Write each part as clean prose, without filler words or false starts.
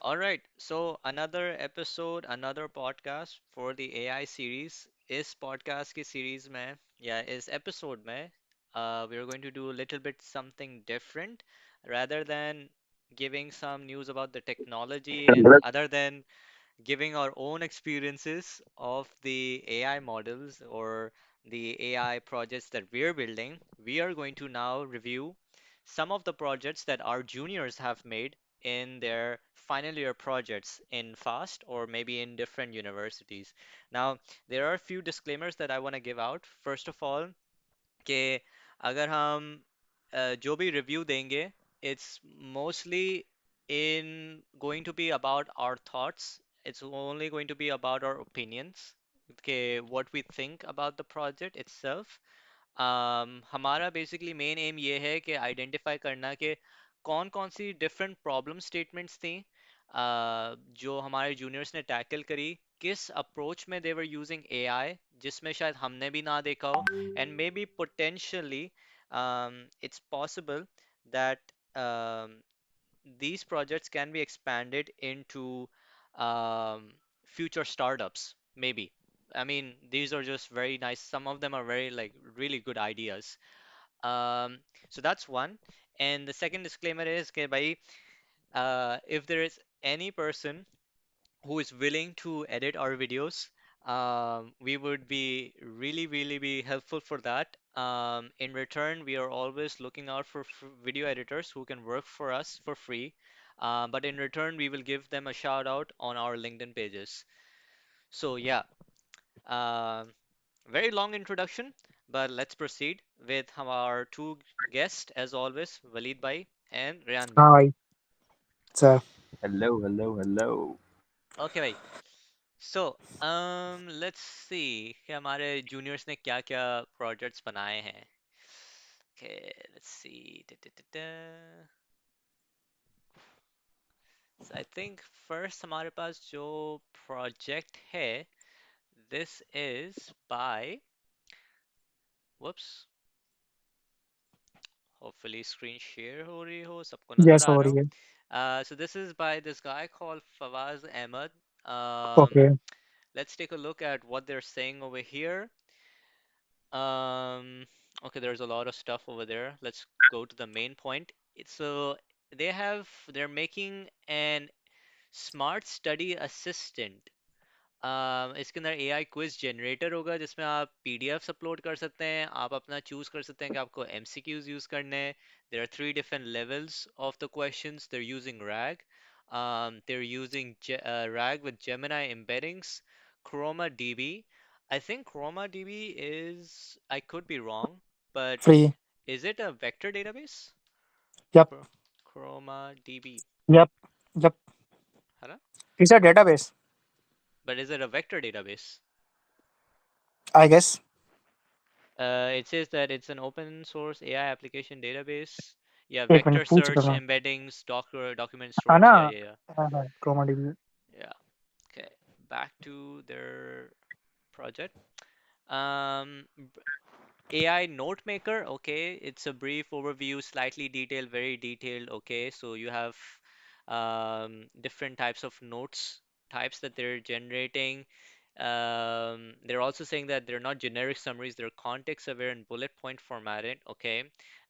All right, so another episode, another podcast for the AI series. इस podcast की series में या इस episode में we are going to do a little bit something different rather than giving some news about the technology and other than giving our own experiences of the AI models or the AI projects that we're building. We are going to now review some of the projects that our juniors have made in their final year projects in FAST or maybe in different universities. Now, there are a few disclaimers that I want to give out. First of all, कि अगर हम जो भी review देंगे it's mostly in going to be about our thoughts. It's only going to be about our opinions. Okay, what we think about the project itself. हमारा basically main M ये है कि आइडेंटिफाई करना कि कौन कौन सी डिफरेंट प्रॉब्लम स्टेटमेंट्स थी जो हमारे जूनियर्स ने टैकल करी, किस अप्रोच में दे वर यूजिंग एआई जिसमें शायद हमने भी ना देखा हो, and may be potentially it's possible that these projects can be expanded into future startups, maybe. I mean, these are just very nice. Some of them are very, like, really good ideas. Um, so that's one. And the second disclaimer is, okay, bhai, if there is any person who is willing to edit our videos, we would be really, really be helpful for that. In return, we are always looking out for video editors who can work for us for free. But in return, we will give them a shout out on our LinkedIn pages. So yeah, um, very long introduction, but let's proceed with our two guests as always, Walid Bhai and Ryan Bhai. Hi, sir. Hello, hello, hello. Okay, भाई. So, let's see कि हमारे juniors ने क्या-क्या projects बनाए हैं. Okay, let's see. So I think first हमारे पास जो project है, this is by, whoops, hopefully screen share हो रही हो, सबको नजर Yes, आ over रहा हो. here. So this is by this guy called Fawaz Ahmed. Okay. Let's take a look at what they're saying over here. Um, okay, there's a lot of stuff over there. Let's go to the main point. So they're making an smart study assistant. इसके अंदर AI quiz generator होगा जिसमें आप PDFs upload कर सकते हैं, आप अपना चूज कर सकते हैं कि आपको एमसीक्यूज यूज करने हैं. There are three different levels of the questions. They're using RAG. They're using RAG with Gemini embeddings, Chroma DB. I think Chroma DB is, I could be wrong, but Free. is it a vector database? Yep. Chroma DB. Yep. Yep. Hello? It's a database, But is it a vector database? I guess. It says that it's an open source AI application database. Yeah, एक minute vector पूछ search, रहा embeddings, document है ना. storage. Yeah, yeah, yeah. हाँ, ChromaDB. Yeah. Okay. Back to their project. Um, AI Note Maker, okay, it's a brief overview, slightly detailed, very detailed, okay. So you have different types of notes types that they're generating. They're also saying that they're not generic summaries, they're context aware and bullet point formatted, okay.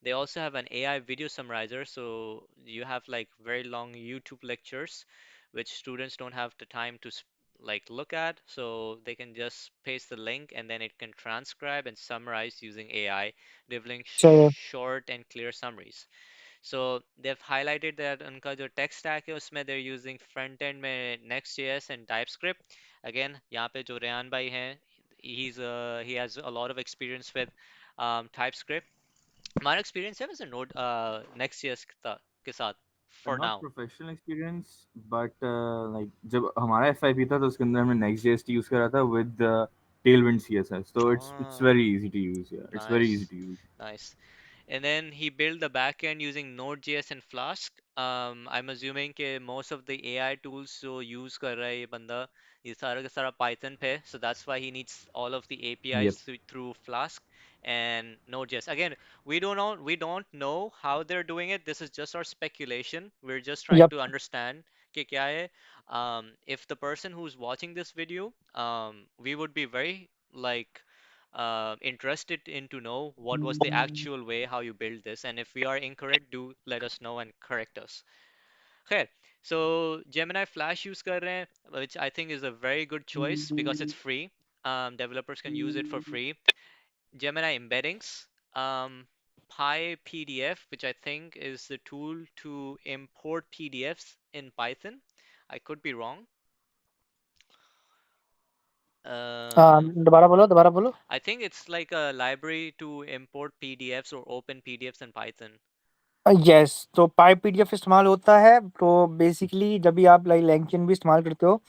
They also have an AI video summarizer, so you have like very long YouTube lectures, which students don't have the time to like look at, so they can just paste the link and then it can transcribe and summarize using AI, delivering चाहिए. short and clear summaries. So they've highlighted that उनका जो tech stack है उसमें they're using front end में Next.js and TypeScript. Again, यहाँ पे जो रेहान भाई हैं, he has a lot of experience with TypeScript. हमारा experience है वैसे Node Next.js के साथ for Not now. professional experience, but like जब हमारा FIP था तो उसके अंदर हमने Next.js यूज करा था with Tailwind CSS. So it's Ah, very easy to use. Yeah, it's very easy nice, to use. nice. And then he built the backend using Node.js and Flask. I'm assuming कि most of the AI tools जो use कर रहा है ये बंदा, ये सारा का सारा Python पे, so that's why he needs all of the APIs Yep. through Flask and Node.js. Again, we don't know how they're doing it. This is just our speculation. We're just trying Yep. to understand कि क्या है, if the person who's watching this video, we would be very like interested in to know what was the actual way how you build this, and if we are incorrect, do let us know and correct us. खैर, so Gemini Flash use कर रहे हैं, which I think is a very good choice because it's free. Developers can use it for free. Gemini embeddings, um, PyPDF, which I think is the tool to import PDFs in Python. I could be wrong. Um, दोबारा बोलो, दोबारा बोलो। I think it's like a library to import PDFs or open PDFs in Python. Yes, तो पाई PDF इस्तेमाल होता है, तो basically जब भी आप लाइक लैंगचैन भी इस्तेमाल करते हो,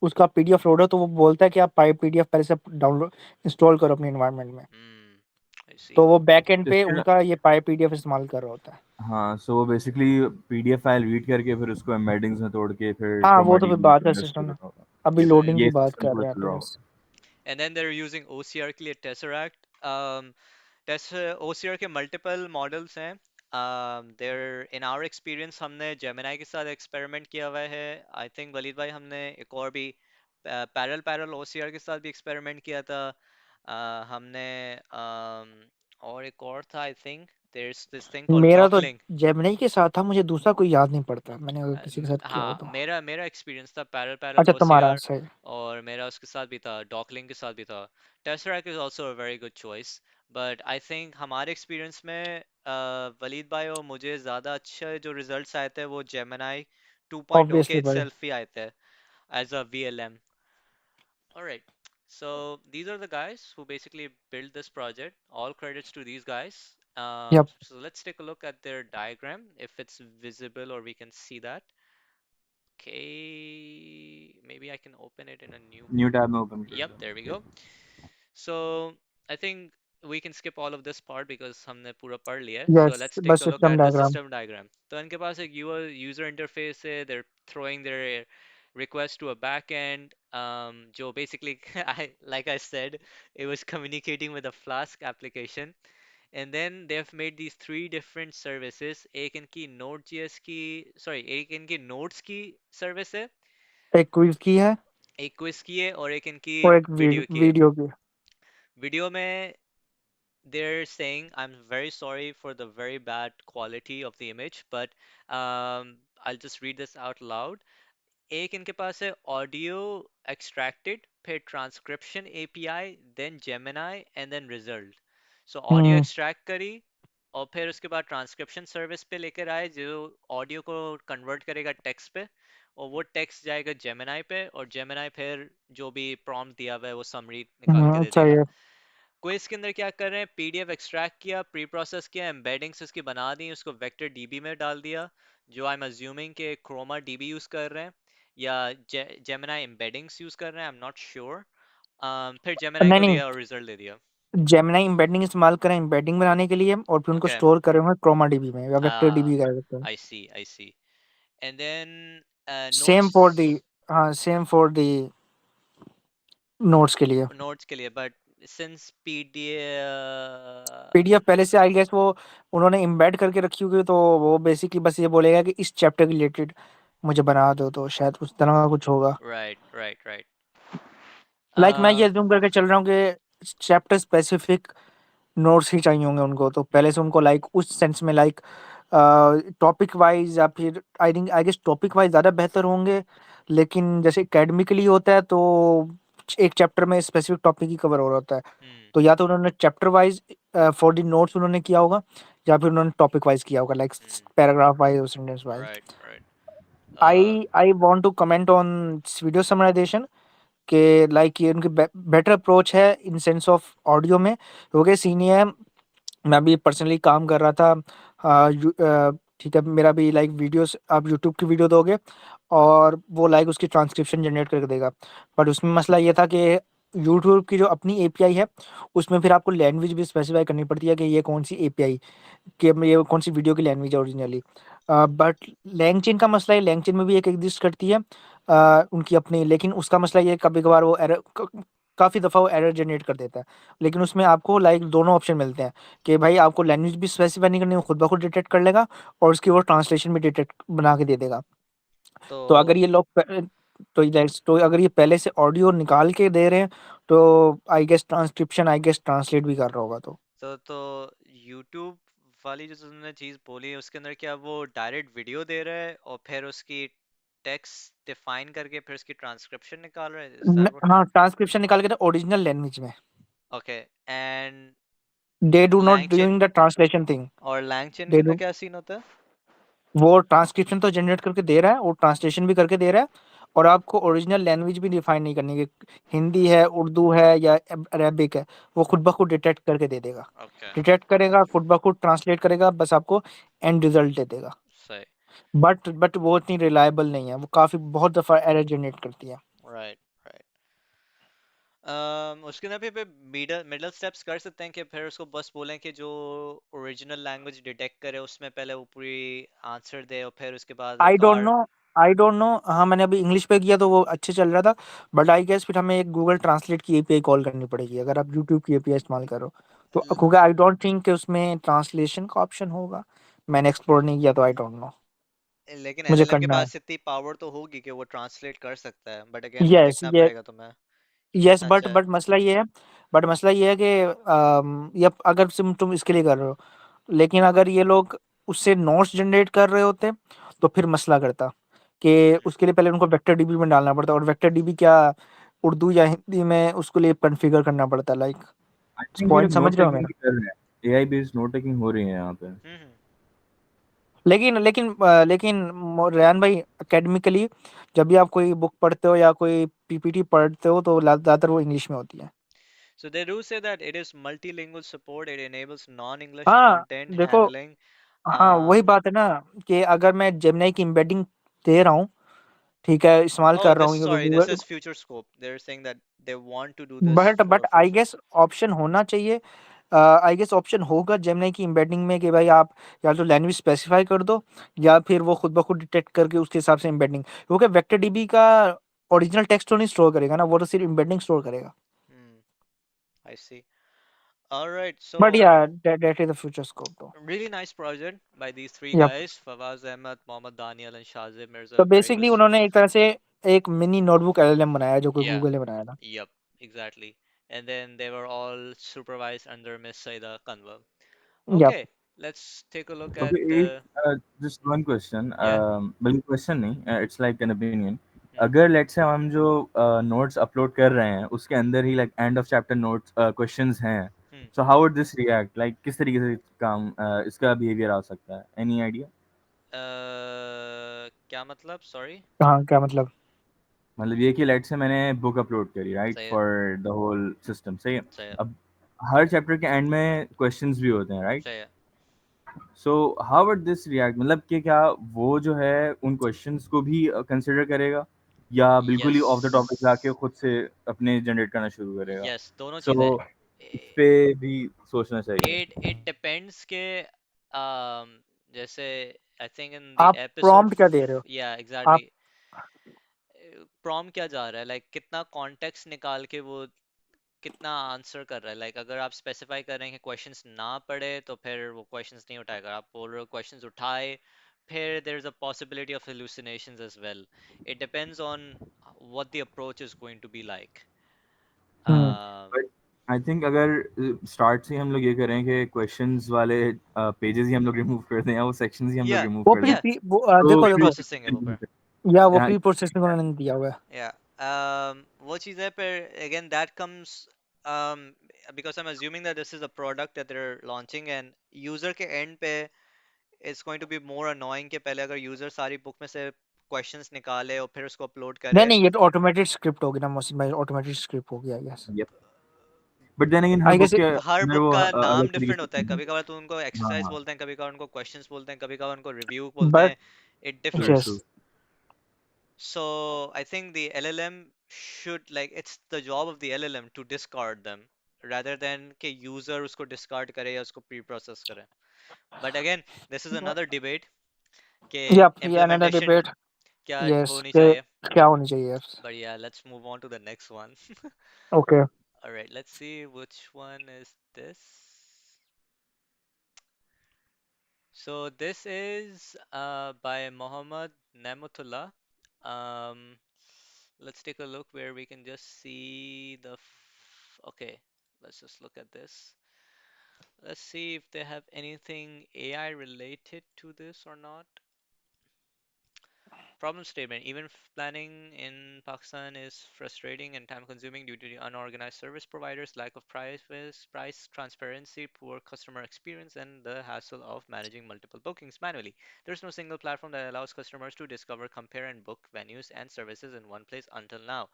उसका पीडीएफ लोड हो तो वो बोलता है कि आप पाई पीडीएफ पहले से डाउनलोड इंस्टॉल करो अपने एनवायरनमेंट में। I see. तो वो बैकएंड पे इसके उनका ये पाई पीडीएफ इस्तेमाल कर रहा होता है। हाँ, सो वो बेसिकली पीडीएफ फाइल रीड करके फिर उसको एम्बेडिंग्स में तोड़ के फिर हाँ, वो तो फिर क्रोमाडीबी बात के का अंदर स्टोर सिस्टम है, करता होगा। अभी Right. लोडिंग की ये बात सिस्टम कर पूरा रहे हैं चल तो रहा बस। होगा। And then they're using OCR के लिए Tesseract. OCR के multiple models हैं. They're in our experience हमने Gemini के साथ experiment किया हुआ है. I think वलीद भाई हमने एक और भी parallel OCR के साथ भी experiment किया था. हमने और एक और था, I think there's this thing called मेरा तो Docklink. जेमिनी के साथ था, मुझे दूसरा कोई याद नहीं पड़ता मैंने अगर किसी के साथ किया हो हाँ, तो। मेरा मेरा एक्सपीरियंस था पैरल अच्छा, तुम्हारा ओसीआर, सही। और मेरा उसके साथ भी था, डॉकलिंग के साथ भी था। Tesseract is also a very good choice, but I think हमारे एक्सपीरियंस में वलीद भाई और मुझे ज़्यादा अच्छे जो रिजल्ट्स आए थे वो जेमिनाई 2.0 के ऑब्वियसली भाई। itself ही आए थे as a VLM. Alright, so these are the guys who basically built this project. All credits to these guys. Yup. So let's take a look at their diagram, if it's visible or we can see that. Okay, maybe I can open it in a new. New tab में open कर Yep, there we go. So I think we can skip all of this part because हमने पूरा पढ़ लिया है. So yes, let's take बस a look system at the diagram. system diagram. तो इनके पास एक user interface है. They're throwing their request to a backend. जो basically, like I said, it was communicating with a Flask application. And then they've made these three different services. एक इनकी Node.js की, sorry, एक इनकी Nodes की service है, एक क्विज की है एक क्विज की है, और एक इनकी और एक वीडियो की है। वीडियो की। वीडियो में they're saying, I'm very sorry for the very bad quality of the image, but I'll just read this out loud. एक इनके पास है ऑडियो एक्सट्रैक्टेड, फिर transcription API, then Gemini and then result. So audio hmm. Extract करी और फिर उसके बाद ट्रांसक्रिप्शन सर्विस पे लेकर आए जो ऑडियो को कन्वर्ट करेगा टेक्स्ट पे, और वो टेक्स्ट जाएगा जेमिनाई पे, और जेमिनाई फिर जो भी प्रॉम्प्ट दिया हुआ है वो समरी निकाल के दे अच्छा देगा। ये। क्विज के अंदर क्या कर रहे हैं, पीडीएफ एक्सट्रैक्ट किया, प्री प्रोसेस किया, एम्बेडिंग्स उसकी बना दी, उसको वेक्टर डीबी में डाल दिया, जो आई एम अज्यूमिंग के क्रोमा डीबी यूज कर रहे हैं या जेमिनाई एम्बेडिंग्स यूज कर रहे हैं, आई एम नॉट श्योर। फिर जेमिनाई नहीं को नहीं, दिया और रिजल्ट दे दिया। जेमिनी एम्बेडिंग इस्तेमाल करें एम्बेडिंग बनाने के लिए, और फिर उनको ओके, स्टोर करे हुए क्रोमा डीबी में या वेक्टर डीबी कह सकते हैं। I see I see. And then same notes, for the, हाँ सेम फॉर दी नोट्स के लिए। नोट्स के लिए, बट सिंस पीडीएफ, पीडीएफ पहले से आई गेस वो उन्होंने एम्बेड करके रखी होगी, तो वो बेसिकली बस ये बोलेगा कि इस चैप्टर के रिलेटेड मुझे बना दो, तो शायद उस तरह का कुछ होगा। Right right right. लाइक मैं ये अज्यूम करके चल रहा हूँ कि चैप्टर स्पेसिफिक नोट्स ही चाहिए होंगे उनको, तो पहले से उनको लाइक उस सेंस में लाइक टॉपिक वाइज, या फिर आई गेस टॉपिक वाइज ज़्यादा बेहतर होंगे। लेकिन जैसे एकेडमिकली होता है तो एक चैप्टर में स्पेसिफिक टॉपिक ही कवर हो रहा होता है, तो या तो उन्होंने chapter wise for the notes उन्होंने किया होगा, या फिर उन्होंने टॉपिक वाइज किया होगा लाइक पैराग्राफ वाइज और sentence wise. Right right. I want to comment on video summarization के लाइक ये उनकी बेटर अप्रोच है इन सेंस ऑफ ऑडियो में। हो गया सीन ये है, मैं भी पर्सनली काम कर रहा था, ठीक है, मेरा भी लाइक वीडियोस आप यूट्यूब की वीडियो दोगे और वो लाइक उसकी ट्रांसक्रिप्शन जनरेट करके देगा, बट उसमें मसला ये था कि यूट्यूब की जो अपनी एपीआई है उसमें फिर आपको लैंग्वेज भी स्पेसिफाई करनी पड़ती है कि ये कौन सी एपीआई, कि ये कौन सी वीडियो की लैंग्वेज है ओरिजिनली। बट लैंगचेन का मसला है, लैंगचेन में भी एक एग्जिस्ट करती है उनकी अपनी, लेकिन उसका मसला ये कभी कभार वो एरर, काफ़ी दफ़ा वो एरर जनरेट कर देता है। लेकिन उसमें आपको लाइक दोनों ऑप्शन मिलते हैं कि भाई आपको लैंग्वेज भी स्पेसिफाई नहीं करनी, वो खुद ब खुद डिटेक्ट कर लेगा और उसकी वो ट्रांसलेशन भी डिटेक्ट बना के दे देगा। तो तो अगर ये लोग तो अगर ये पहले से ऑडियो निकाल के दे रहे हैं तो I guess transcription I guess translate भी कर रहा होगा तो तो YouTube वाली जो तुमने चीज़ बोली है उसके अंदर क्या वो डायरेक्ट वीडियो दे रहा है और फिर उसकी टेक्स्ट डिफाइन करके फिर उसकी ट्रांसक्रिप्शन निकाल रहा है? Is that what? हाँ ट्रांसक्रिप्शन निकाल के ओरिजिनल लैंग्वेज में okay. And they do not LangChain, doing the translation thing और लैंगचेन के दे अंदर डू क्या सीन होता है? वो ट्रांसक्रिप्शन तो जनरेट करके दे रहा है और ट्रांसलेशन भी करके दे रहा है और आपको ओरिजिनल लैंग्वेज भी डिफाइन नहीं करनी है कि हिंदी है उर्दू है या अरेबिक है वो खुद ब खुद डिटेक्ट करके दे देगा ओके, डिटेक्ट करेगा खुद ब खुद ट्रांसलेट करेगा बस आपको एंड रिजल्ट दे देगा सही। बट वो इतनी रिलायबल नहीं है वो काफ़ी बहुत दफ़ा एरर जनरेट करती है राइट, राइट। उसके अंदर फिर मिडल मिडल स्टेप्स कर सकते हैं कि फिर उसको बस बोलें कि जो ओरिजिनल लैंग्वेज डिटेक्ट करे उसमें पहले वो पूरी आंसर दे और फिर उसके बाद वो I don't care. No I don't know हाँ मैंने अभी इंग्लिश पे किया तो वो अच्छे चल रहा था बट आई गेस फिर हमें एक गूगल ट्रांसलेट की एपीआई कॉल करनी पड़ेगी अगर आप यूट्यूब की एपीआई इस्तेमाल करो तो क्योंकि आई डोंट थिंक कि उसमें ट्रांसलेशन का ऑप्शन होगा मैंने एक्सप्लोर नहीं किया तो आई डोंट नो लेकिन मुझे एलएलएम के करना है पास इतनी पावर तो होगी कि वो ट्रांसलेट कर सकता है, बट अगेन वो यस देखना ये पड़ेगा तुम्हें कि यस कितना बट अच्छा है। मसला ये है कि ये अगर तुम इसके लिए कर रहे हो लेकिन अगर ये लोग उससे नोट्स जनरेट कर रहे होते तो फिर मसला करता कि उसके लिए पहले उनको वेक्टर डीबी में डालना पड़ता और वेक्टर डीबी क्या उर्दू या हिंदी में उसके लिए कॉन्फ़िगर करना पड़ता लाइक आई थिंक ये लोग पॉइंट समझ नोट रहे हो टेकिंग मेरा भी कर रहे हैं, एआई बेस्ड नोट टेकिंग हो रही है यहाँ पे। हम्म। लेकिन रेहान भाई एकेडमिकली जब भी आप कोई बुक पढ़ते हो या कोई पीपीटी पढ़ते हो तो ज़्यादातर वो इंग्लिश में होती है So they do say that it is multilingual support, it enables non-English हाँ content देखो handling. हाँ Uh, वही बात है ना कि अगर मैं जेमिनी की एम्बेडिंग दे रहा हूँ ठीक है इस्तेमाल oh, कर रहा this हूँ क्योंकि sorry, this Google is future scope. They're saying that they want to do this but for I future. Guess option होना चाहिए आई गेस ऑप्शन होगा जेमिनी की एम्बेडिंग में कि भाई आप या तो लैंग्वेज स्पेसिफाई कर दो या फिर वो खुद ब खुद डिटेक्ट करके उसके हिसाब से एम्बेडिंग क्योंकि वेक्टर डीबी का ओरिजिनल टेक्स्ट तो नहीं स्टोर करेगा ना वो तो सिर्फ एम्बेडिंग स्टोर करेगा Hmm, I see. All right, but so या that is the future scope तो really nice project by these three yup guys, Fawaz Ahmed, Mohammad Daniel, and Shazib तो Mirza. Very good basically stuff. उन्होंने एक तरह से एक mini notebook LLM बनाया जो कि Yeah, गूगल ने बनाया था yep, exactly. And then they were all supervised under Miss Saida Kanwal. Yup Okay, let's take a look okay, at एक the. Just one question, Yeah. बल्कि क्वेश्चन नहीं, it's like an opinion. Hmm, अगर let's say हम जो notes upload कर रहे हैं उसके अंदर ही like end of chapter notes questions हैं, hmm. So how would this react, like किस तरीके से काम इसका बिहेवियर आ सकता है, एनी आइडिया? क्या मतलब? Sorry. हाँ क्या मतलब मतलब ये कि लेट्स से मैंने बुक अपलोड करी राइट सही है, फॉर द होल सिस्टम, सही है। सही है, अब हर चैप्टर के एंड में क्वेश्चंस भी होते हैं राइट, सही है। सो हाउ वुड दिस रिएक्ट, मतलब कि क्या वो जो है उन क्वेश्चंस को भी कंसिडर करेगा या बिल्कुल ही ऑफ द टॉपिक Yes. जाके खुद से अपने जनरेट करना शुरू करेगा? Yes, दोनों चीजें। सो इस पे भी सोचना चाहिए। It depends के जैसे I think in the आप episode प्रॉम्प्ट क्या दे रहे हो yeah आप exactly, प्रॉम क्या जा रहा है, लाइक कितना कॉन्टेक्स्ट निकाल के वो कितना आंसर कर रहा है। लाइक अगर आप स्पेसिफाई कर रहे हैं कि क्वेश्चंस ना पढ़े तो फिर वो क्वेश्चंस नहीं उठाएगा। आप बोल रहे हो क्वेश्चंस उठाए, फिर there is a possibility of hallucinations as well. It depends on what the approach is going to be like. Hmm um, but I think अगर स्टार्ट से ही हम लोग ये करें कि क्वेश्चंस वाले पेजेस ही हम लोग रिमूव कर दें या वो सेक्शंस ही हम लोग yeah, रिमूव वो कर दें, प्री yeah, प्री वो तो देखो देखो प्री-प्रोसेसिंग है वो पर। फिर या वो हाँ, प्री प्रोसेसिंग उन्होंने दिया हुआ है Yeah, वो चीज़ है, पर again that comes um, because I'm assuming that this is a product that they're launching and user के end पे it's going to be more annoying कि पहले अगर user सारी book में से questions निकाले और फिर उसको upload नहीं करे। नहीं ये तो ऑटोमेटेड स्क्रिप्ट होगी ना मोहसिन भाई ऑटोमेटेड स्क्रिप्ट होगी I guess but then again हर आई बुक गेस के हर अंदर बुक वो का अलग नाम तरीके डिफरेंट से होता है, होते हैं। कभी कभार तो उनको हाँ एक्सरसाइज हाँ, बोलते हैं, कभी कभार उनको क्वेश्चंस बोलते हैं, कभी कभार उनको रिव्यू बोलते बट हैं। It true differs. Yes true. So I think the LLM should, like, it's the job of the LLM to discard them rather than कि user उसको discard करे या उसको pre-process करे. But again, this is another debate कि yup ये another implementation debate क्या yes होनी के चाहिए. क्या होनी चाहिए yes But yeah, let's move on to the next one. Okay All right, let's see which one is this. So this is by Mohammad Namatullah. Um, let's take a look where we can just see okay, let's just look at this. Let's see if they have anything AI related to this or not. Problem statement. Even planning in Pakistan is frustrating and time consuming due to the unorganized service providers, lack of price transparency, poor customer experience, and the hassle of managing multiple bookings manually. There's no single platform that allows customers to discover, compare, and book venues and services in one place until now.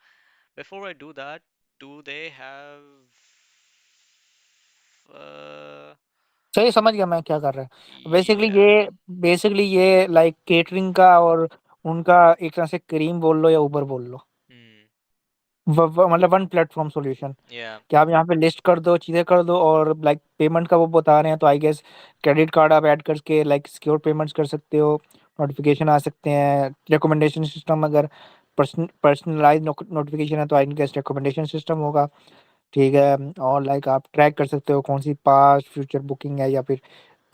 Before I do that, do they have uh, सही समझ गया मैं क्या कर रहा है। yeah. Basically ये like catering का और उनका एक तरह से क्रीम बोल लो या उबर बोल लो। Hmm. मतलब वन प्लेटफॉर्म सॉल्यूशन Yeah. कि आप यहाँ पे लिस्ट कर दो, चीज़ें कर दो और लाइक पेमेंट का वो बता रहे हैं तो आई गेस क्रेडिट कार्ड आप ऐड करके लाइक सिक्योर पेमेंट्स कर सकते हो, नोटिफिकेशन आ सकते हैं, रिकमेंडेशन सिस्टम अगर पर्सनलाइज नोटिफिकेशन है तो आई गेस रिकमेंडेशन सिस्टम होगा, ठीक है। और लाइक आप ट्रैक कर सकते हो कौन सी पास्ट फ्यूचर बुकिंग है या फिर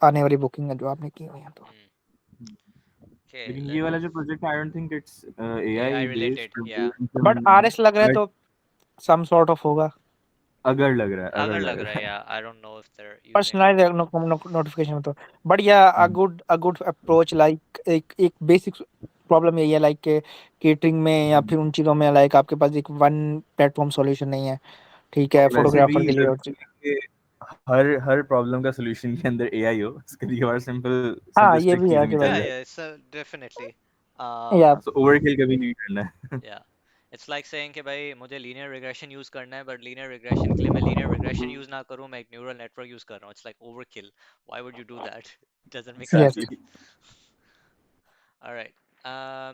आने वाली बुकिंग है जो आपने की हुई है तो। Hmm. Okay. लेकिन ये वाला जो project I don't think it's AI AI related. Based Yeah. But RS लग रहा है बट तो सम सॉर्ट ऑफ होगा। अगर लग रहा है, अगर अगर लग लग रहा रहा है, है। yeah. I don't know if they're using. Personalise notification तो बट या अ गुड अप्रोच लाइक एक बेसिक प्रॉब्लम यही है लाइक के केटरिंग में या फिर उन चीज़ों में लाइक आपके पास एक वन प्लेटफ़ॉर्म सॉल्यूशन नहीं है, ठीक है, और वैसे भी फ़ोटोग्राफ़र के लिए और ज़रूरी है कि हर हर प्रॉब्लम का सॉल्यूशन के अंदर एआई हो। इसके लिए और सिंपल हाँ, ये सिंपलिस्टिक भी है चीज़ें कि नहीं भाई Yeah, चल yeah, it's definitely. या हाँ, सो ओवरकिल कभी नहीं करना है। Yeah. It's like saying कि भाई मुझे linear regression यूज करना है, but linear regression के लिए मैं linear regression यूज ना करूँ, मैं एक neural network यूज कर रहा हूँ. It's like overkill. Why would you do that? Doesn't make yes. sense. Exactly. All right.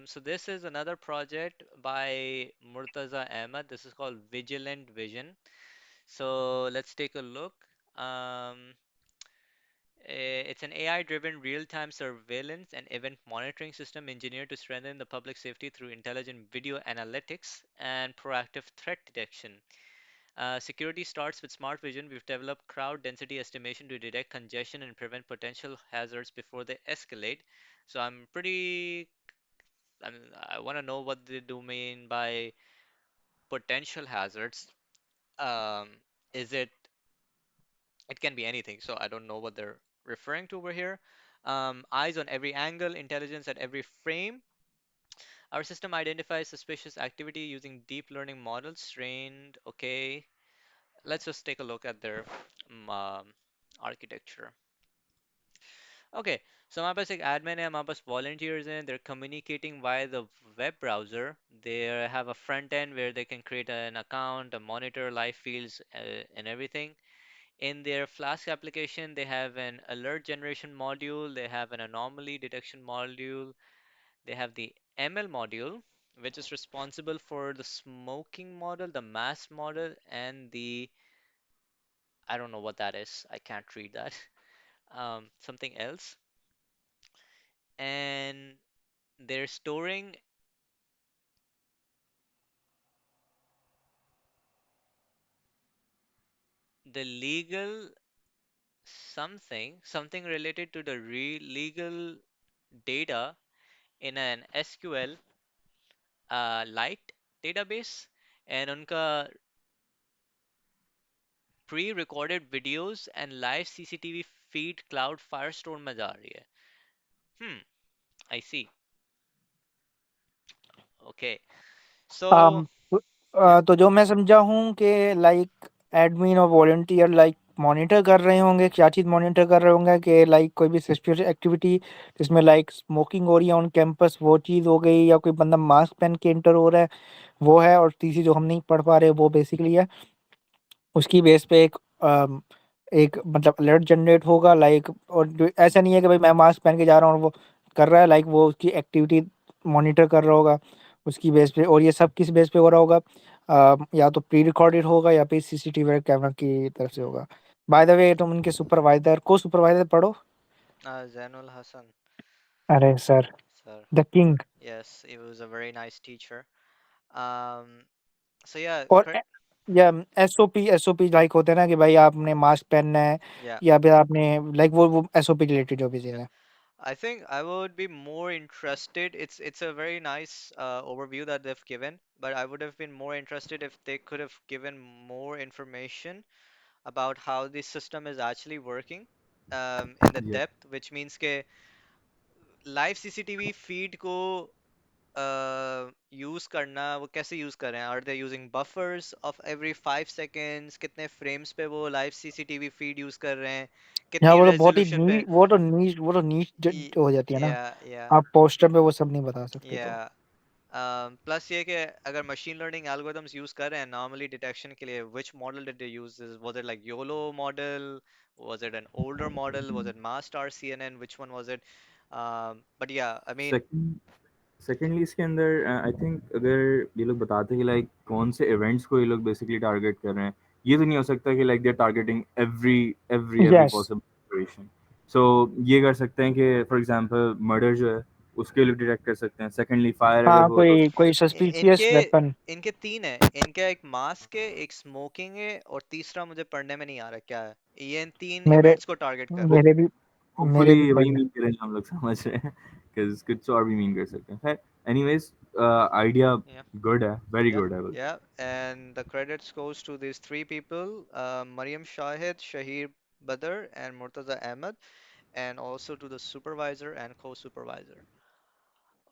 So this is another project by Murtaza Ahmed. This is called Vigilant Vision. So let's take a look. Um, it's an AI-driven real-time surveillance and event monitoring system engineered to strengthen the public safety through intelligent video analytics and proactive threat detection. Security starts with smart vision. We've developed crowd density estimation to detect congestion and prevent potential hazards before they escalate. So I mean, I want to know what they do mean by potential hazards. Um, is it can be anything, so I don't know what they're referring to over here. Eyes on every angle, intelligence at every frame. Our system identifies suspicious activity using deep learning models trained. Okay, let's just take a look at their architecture. Okay, so हमारे पास एक admin है, हमारे पास volunteers हैं, they're communicating via the web browser. They have a front end where they can create an account, a monitor live fields, and everything. In their Flask application, they have an alert generation module, they have an anomaly detection module, they have the ML module, which is responsible for the smoking model, the mass model, and the I don't know what that is. I can't read that. Something else. And they're storing the legal something related to the legal data in an SQL Lite database, and उनका pre-recorded videos and live CCTV feed cloud Firestore में जा रही है. Hmm, I see. Okay. So, Um, तो yeah. तो जो मैं समझा हूँ कि लाइक एडमिन और वॉलंटियर लाइक मॉनिटर कर रहे होंगे, क्या चीज़ मॉनिटर कर रहे होंगे कि लाइक कोई भी सस्पिशियस एक्टिविटी जिसमें लाइक स्मोकिंग हो रही है ऑन कैंपस वो चीज़ हो गई या कोई बंदा मास्क पहन के एंटर हो रहा है वो है, और तीसरी जो हम नहीं पढ़ पा रहे वो बेसिकली है उसकी बेस पे एक मतलब अलर्ट जनरेट होगा लाइक, और ऐसा नहीं है कि भाई मैं मास्क पहन के जा रहा हूँ और वो कर रहा है लाइक वो उसकी एक्टिविटी मॉनिटर कर रहा होगा उसकी बेस पे, और ये सब किस बेस पे हो रहा होगा, या तो प्री रिकॉर्डेड होगा या फिर सीसीटीवी कैमरा की तरफ से होगा। बाय द वे तुम उनके सुपरवाइजर को सुपरवाइजर पढ़ो। Zainul Hassan, अरे sir, sir. The king. Yes, he was a very nice teacher. Um, so yeah, और या एसओपी लाइक होते हैं ना कि भाई आपने मास्क पहनना है yeah, या फिर आपने लाइक वो एसओपी रिलेटेड जो भी चीज़ yeah. है। I think I would be more interested. It's a very nice overview that they've given, but I would have been more interested if they could have given more information about how the system is actually working in the Yeah. depth, which means के live CCTV feed को use करना वो कैसे use कर रहे हैं? Are they using buffers of every 5 seconds? कितने frames पे वो लाइव सीसीटीवी फीड यूज कर रहे हैं? यहाँ कितनी वो तो बहुत ही रेजोल्यूशन पे? वो तो नीच हो जाती है ना। या या आप पोस्टर पे वो सब नहीं बता सकते तो। या प्लस ये कि अगर मशीन लर्निंग एल्गोरिथम्स यूज कर रहे हैं नॉर्मली डिटेक्शन के लिए, which model did they use? Was it like YOLO model? was it an older model? was it master cnn? which one was it? But yeah, I mean, second secondly इसके अंदर I think अगर ये लोग बताते कि like कौन से events को ये लोग बेसिकली टारगेट कर रहे हैं, ये तो नहीं हो सकता कि like they are targeting every every yes. Possible situation. So ये कर सकते हैं कि फॉर एग्जांपल मर्डर जो है उसके लिए डिटेक्ट कर सकते हैं। सेकेंडली फायर अगर हाँ, हो तो कोई कोई इनके सस्पिशियस वेपन। इनके तीन है। इनका एक मास्क है, एक स्मोकिंग है, और तीसरा मुझे पढ़ने में नहीं आ रहा क्या है। ये इन तीन मेरे इवेंट्स को टारगेट कर रहे हैं। मेरे भी मेरे होपफुली भी वही पढ़ने। मीन करें जो हम लोग समझ रहे हैं, बिकॉज कुछ और भी मीन कर सकते हैं। खैर, एनीवेज, आइडिया Yeah, गुड है, वेरी yeah, गुड है बोलते yeah. And the credits goes to these three people, Mariam Shahid, Shahir Badr, and Murtaza Ahmed, and also to the supervisor and co-supervisor.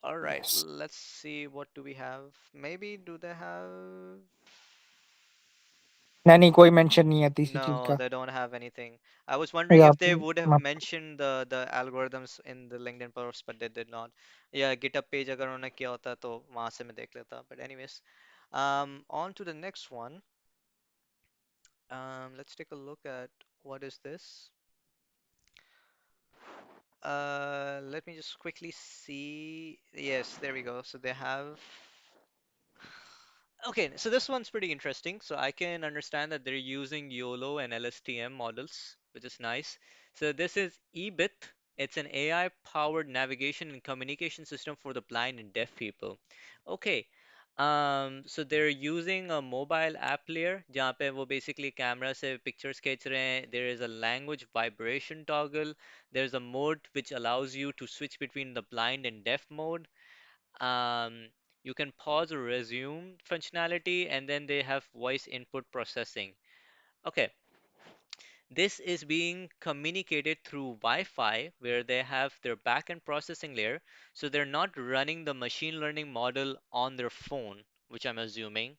All right, yes. let's see, what do we have? Maybe do they have? नहीं नहीं, कोई mention नहीं है तीसरी चीज No, का। they don't have anything. I was wondering या if they would have mentioned the algorithms in the LinkedIn post, but they did not. Yeah, GitHub page अगर उन्होंने किया होता तो वहां से मैं देख लेता. But anyways, on to the next one. Let's take a look at what is this. Let me just quickly see. Yes, there we go. So they have. Okay, so this one's pretty interesting. So I can understand that they're using YOLO and LSTM models, which is nice. So this is eBit. It's an AI-powered navigation and communication system for the blind and deaf people. Okay. So they're using a mobile app layer, जहाँ पे वो basically camera से pictures खींच रहे हैं. There is a language vibration toggle. There's a mode which allows you to switch between the blind and deaf mode. um, you can pause or resume functionality, and then they have voice input processing. Okay, this is being communicated through Wi-Fi, where they have their backend processing layer. So they're not running the machine learning model on their phone, which I'm assuming.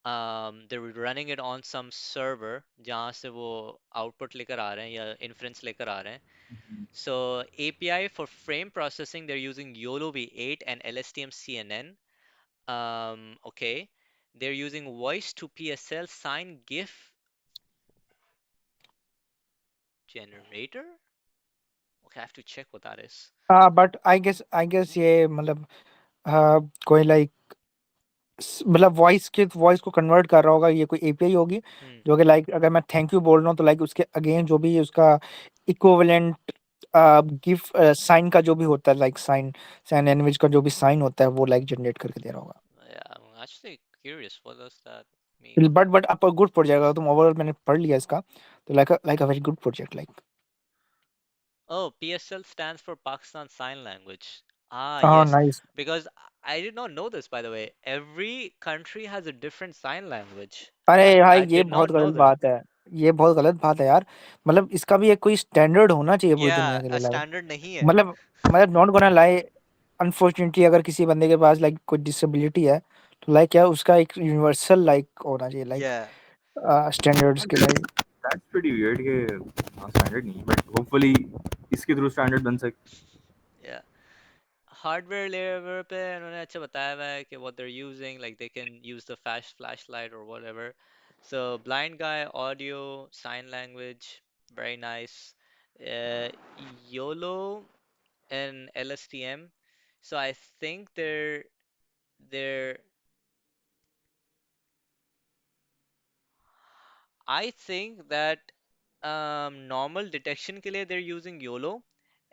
They're running it on some server जहाँ से वो output लेकर आ रहे हैं या inference लेकर आ रहे हैं. हैं। So API for frame processing, they're using YOLO V8 and LSTM CNN. Okay. They're using voice to PSL sign GIF generator. Okay, I have to check what that is. हाँ, but I guess ये मतलब कोई like मतलब voice को convert कर रहा होगा, ये कोई एपीआई होगी Hmm. जो कि लाइक अगर मैं थैंक यू बोल रहा हूँ तो लाइक उसके अगेन जो भी उसका इक्विवेलेंट गिफ साइन का जो भी होता है, लाइक साइन साइन लैंग्वेज का जो भी साइन होता है वो लाइक जनरेट करके दे रहा होगा। Yeah, I'm actually curious. What does that mean? But आप गुड प्रोजेक्ट, अगर तुम ओवरऑल मैंने पढ़ लिया इसका तो like a very good project like. Oh, PSL stands for Pakistan Sign Language. Ah, हाँ, yes. Nice. Because I did not know this, by the way. Every country has a different sign language. अरे भाई I ये did बहुत not know गलत this. बात है। ये बहुत गलत बात है यार। मतलब इसका भी एक कोई स्टैंडर्ड होना चाहिए पूरी दुनिया Yeah, के a लिए लाइक। standard नहीं है. मतलब नॉट गोना लाई, अनफॉर्चुनेटली अगर किसी बंदे के पास लाइक कोई डिसेबिलिटी है तो लाइक क्या उसका एक यूनिवर्सल लाइक होना चाहिए लाइक Yeah, स्टैंडर्ड्स के लाइक। दैट्स प्रीटी वियर्ड कि हाँ स्टैंडर्ड नहीं, बट होपफुली इसके थ्रू स्टैंडर्ड बन सकते। yeah. Hardware layer पे उन्होंने अच्छा बताया हुआ है कि what they're using, like they can use the flash flashlight or whatever. So blind guy audio, sign language, very nice. Uh, YOLO and LSTM. So I think they're I think that normal detection के लिए they're using YOLO,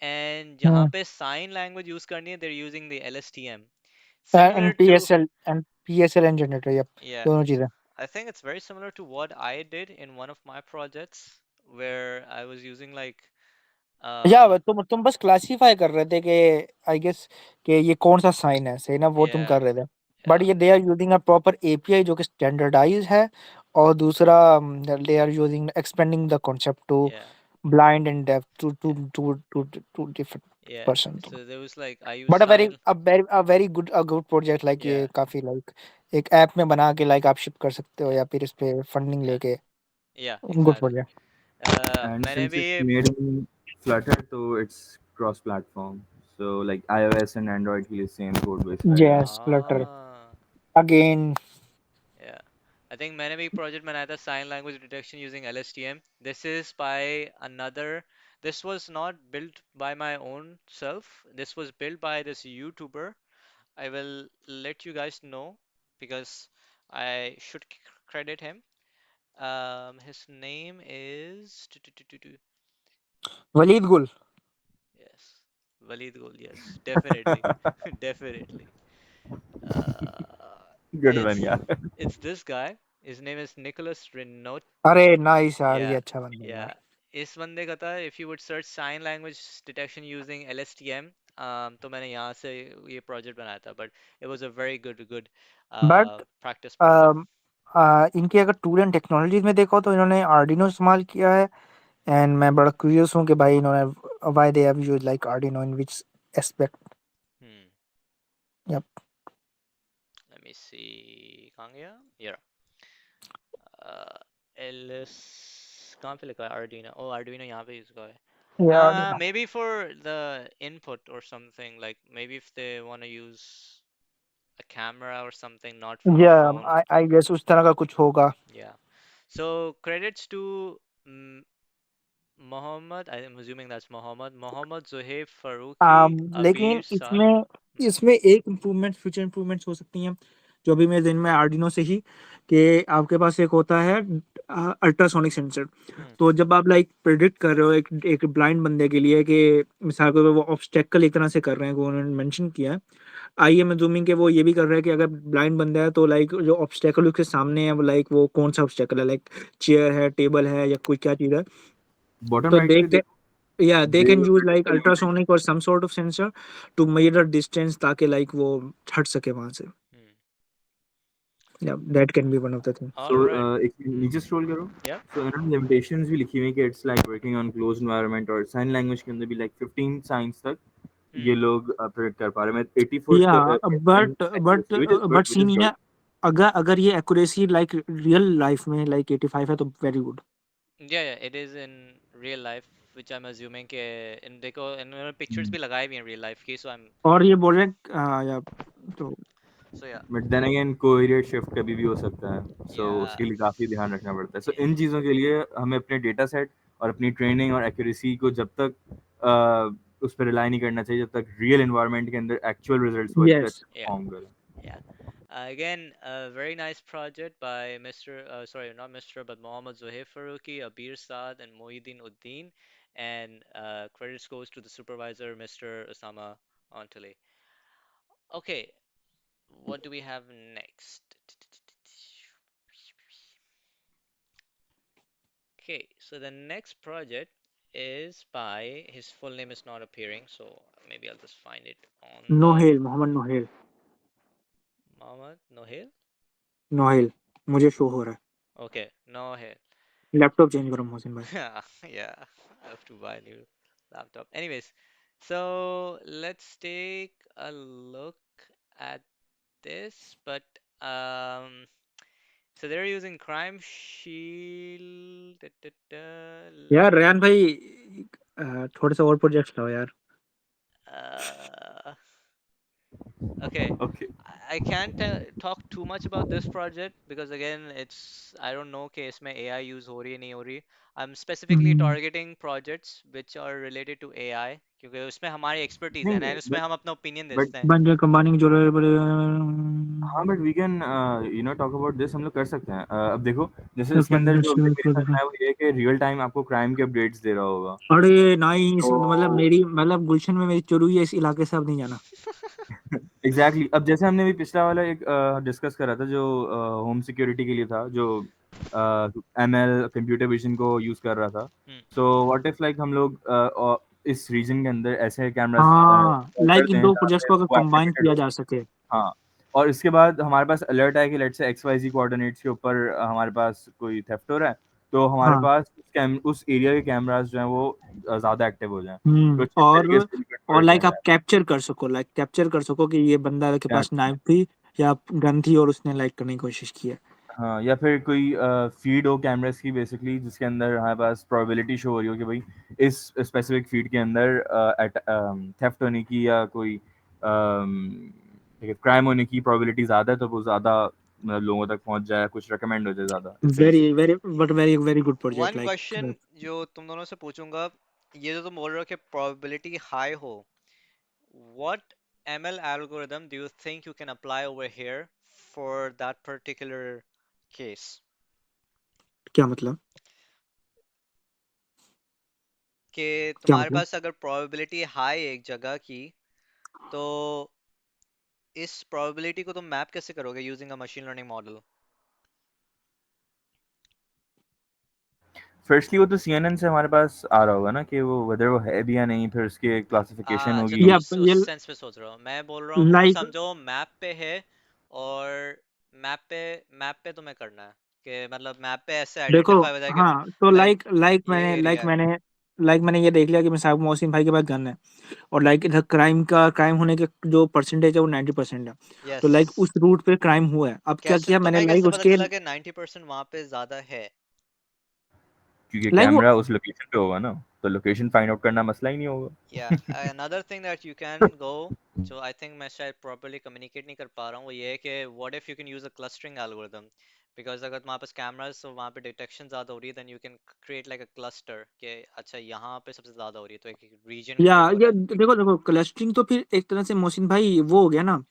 and जहाँ पे sign language use करनी है they're using the LSTM. And Similar to, PSL and generator, yup yeah, दोनों चीजें। I think it's very similar to what I did in one of my projects where I was using like या Um, तुम बस classify कर रहे थे कि I guess कि ये कौन सा साइन है, सही ना, वो तुम yeah, कर रहे थे। बट yeah, ये they are using a proper API जो कि स्टैंडर्डाइज है, और दूसरा they are using expending the concept to yeah, blind and deaf to to yeah, to to to different yeah. Person. So there was like I use but sign. A very good project, like ये Yeah, काफी like एक app में बना के like आप ship कर सकते हो yeah, या फिर इस पे फंडिंग yeah, लेके। yeah, good exactly. Project. And मैंने since भी it's ये made in Flutter, so it's cross-platform. So like iOS and Android के लिए same code base रहेगा. Yes Flutter ah again. yeah. I think मैंने भी एक project बनाया था sign language detection using LSTM. This is by another. This was not built by my own self. This was built by this YouTuber. I will let you guys know because I should credit him. His name is Waleed गुल। yes, Walid Gul. Yes, definitely, definitely. Good one, It's yeah. it's this guy. His name is Nicholas Renault. अरे nice यार, ये Yeah, अच्छा बन गया yeah. यार। इस बंदे का था if you would search sign language detection using LSTM, तो मैंने यहाँ से ये project बनाया था, but it was a very good but practice problem. इनकी अगर टूल एंड टेक्नोलॉजीज में देखो तो इन्होंने आर्डिनो इस्तेमाल किया है। एंड मैं बड़ा क्यूरियस हूँ कि भाई इन्होंने why they have used like Arduino in which aspect. Hmm. Yup. Let me see. कहाँ गया? Here. LS कहाँ पे लिखा है? Arduino. Oh, Arduino यहाँ पे इसका है. ये Arduino. Maybe for the input or something, like maybe if they want to use a camera or something, not from a या phone. आई गेस उस तरह का कुछ होगा। Yeah. So credits to mm, Mohammed. I'm assuming that's Mohammed. Mohammed Zohaib Faruqi, लेकिन Abir Saad. इसमें Hmm. इसमें एक इम्प्रूवमेंट, फ्यूचर इम्प्रूवमेंट्स हो सकती हैं जो अभी मेरे दिन में आर्डिनो से ही, कि आपके पास एक होता है अल्ट्रासोनिक सेंसर। Hmm. तो जब आप लाइक प्रिडिक्ट कर रहे हो एक एक ब्लाइंड बंदे के लिए कि मिसाल के तौर पे वो ऑब्स्टेकल एक तरह से कर रहे हैं, वो उन्होंने मेंशन किया है। आई एम अज्यूमिंग कि वो ये भी कर रहा है कि अगर ब्लाइंड बंदा है तो लाइक जो ऑब्स्टेकल उसके सामने है वो लाइक वो कौन सा ऑब्स्टेकल है, लाइक चेयर है, टेबल है, या कोई क्या चीज़ है। Bottom तो right पे देखो, yeah, they they can will use like vertically integrate. ultrasonic or some sort of sensor to measure distance ताकि like वो हट सके वहां से। Hmm. Yeah, that can be one of the things। All So right. एक Hmm. नीचे scroll करो. Yep. So इन्होंने limitations भी लिखी हुई हैं कि it's like working on closed environment और sign language के अंदर भी like 15 signs तक Hmm. ये लोग predict कर पा रहे हैं. मैं 84th Yeah, percent accuracy, which is good, but which scene is ये good. है, अगर अगर ये एक्यूरेसी लाइक रियल लाइफ में लाइक 85 है तो very good. Yeah, yeah, it is in real life, which I'm assuming के इन देखो इन्होंने pictures भी लगाए हुए हैं real life की, so I'm और ये बोल रहे हैं या तो so yeah, but then again coherent shift कभी भी हो सकता है, सो yeah, उसके लिए काफ़ी ध्यान रखना पड़ता है. सो yeah, इन चीज़ों के लिए हमें अपने डेटा सेट और अपनी ट्रेनिंग और एक्यूरेसी को जब तक उस पर रिलाई नहीं करना चाहिए जब तक रियल एनवायरनमेंट के अंदर एक्चुअल रिजल्ट्स को इतने यस। अच्छे yeah, परफॉर्म करें. yeah. Again, a very nice project by Mr. Sorry, not Mr. but Mohammad Zohaib Faruqi, Abir Saad, and Mohiddin Uddin, and credits goes to the supervisor, Mr. Osama Antale. Okay, what do we have next? Okay, so the next project is by his full name is not appearing, so maybe I'll just find it on the Nohil, Mohammed Nohil. Mohammed Nohil. Nohil मुझे show हो रहा है। Okay, Nohil. Laptop change करो मोहसिन भाई। Yeah, yeah, I have to buy a new laptop. Anyways, so let's take a look at this, but um, so they're using Crime Shield. यार रेहान भाई, थोड़े से और प्रोजेक्ट्स लाओ यार। Uh, Okay, okay. I can't talk too much about this project because again, it's I don't know कि इसमें AI use हो रही है नहीं हो रही. I'm specifically targeting projects which are related to AI क्योंकि उसमें हमारी expertise है नहीं, ना उसमें हम अपना opinion बट देते हैं. बंजर कंबाइनिंग जो हाँ, but we can talk about this. हम लोग कर सकते हैं. अब देखो, जैसे इसके अंदर जो अपडेट मेरे साथ में है वो ये है कि रियल टाइम आपको क्राइम के अपडेट्स दे रहा होगा. अरे नाइस, मतलब तो मेरी मतलब गुलशन में मेरी चुरी है, इस इलाके से अब नहीं जाना। Exactly exactly. अब जैसे हमने भी पिछला वाला एक डिस्कस करा था जो होम सिक्योरिटी के लिए था, जो एमएल कंप्यूटर विजन को यूज कर रहा था. Hmm. So what if like हम लोग इस रीजन के अंदर ऐसे कैमरास हाँ, कर लाइक इन दें दो जहाँ प्रोजेक्ट्स पे को अगर वो कंबाइन एक्टिवेटेड किया हो। जा सके। हाँ, और इसके बाद हमारे पास अलर्ट है कि let's say x Y ji coordinates के ऊपर हमारे पास कोई थेफ्ट हो रहा है, तो हमारे हाँ। पास उस एरिया के कैमरास जो हैं वो ज़्यादा एक्टिव हो जाएं, तो हम्म। इस तरीके से भी और कन्वर्ट किया लाइक आप जाए। कैप्चर कर सको कि ये बंदा के पास नाइफ थी या गन थी और उसने लाइक करने की कोशिश की है। हाँ, या फिर कोई फीड हो कैमरास की बेसिकली, जिसके अंदर हमारे पास प्रोबेबिलिटी शो हो रही हो कि भाई इस स्पेसिफिक फीड के अंदर थेफ्ट होने की या कोई क्राइम होने की प्रोबेबिलिटी ज़्यादा है, तो वो ज़्यादा मतलब लोगों तक पहुंच जाए, कुछ रिकमेंड हो जाए ज़्यादा, इस तरह वेरी से। Very but very very good project one like. Question जो तुम दोनों से पूछूंगा, ये जो तुम बोल रहे हो कि प्रोबेबिलिटी हाई हो, what ML algorithm do you think you can apply over here for that particular case? क्या मतलब? कि क्या तुम्हारे मतलब? पास अगर प्रोबेबिलिटी हाई एक जगह की, तो इस प्रोबेबिलिटी को तुम मैप कैसे करोगे using a machine learning model? Firstly वो तो CNN से हमारे पास आ रहा होगा ना कि वो वेदर वो है भी या नहीं, फिर उसकी एक क्लासिफिकेशन अच्छा, होगी। तुम या उस ये सेंस में सोच रहे हो। मैं बोल रहा हूँ लाइक समझो मैप पे है, और मैप पे तुम्हें करना है कि मतलब मैप पे ऐसे देखो, आइडेंटिफाई हो जाए कि हाँ तो लाइक लाइक लाइक ये मैंने लाइक एरिया है। मैंने लाइक मैंने ये देख लिया कि मिसाब मोहसिन भाई के पास गन है, और लाइक इधर क्राइम होने के जो परसेंटेज है वो 90% है। तो यस। लाइक उस रूट पे क्राइम हुआ है, अब क्या कैसे किया मैंने तुम्हें लाइक कैसे पता उसके चला कि 90% वहां पे ज्यादा है? क्योंकि लाइक वो कैमरा उस लोकेशन पे होगा ना, तो लोकेशन फाइंड आउट करना मसला ही नहीं या होगा। Another thing that you can go, जो आई थिंक मैं शायद प्रॉपर्ली कम्युनिकेट नहीं कर पा रहा हूँ, वो ये है कि what if you can use a clustering algorithm, because अगर तुम्हारे पास कैमरास तो वहाँ पे डिटेक्शन ज़्यादा हो रही है, then you can create like a cluster कि अच्छा यहाँ पे सबसे ज़्यादा हो रही है, तो एक रीजन या क्रिएट हो रहा ये है। देखो देखो क्लस्टरिंग तो फिर एक तरह से मोहसिन भाई वो हो गया ना।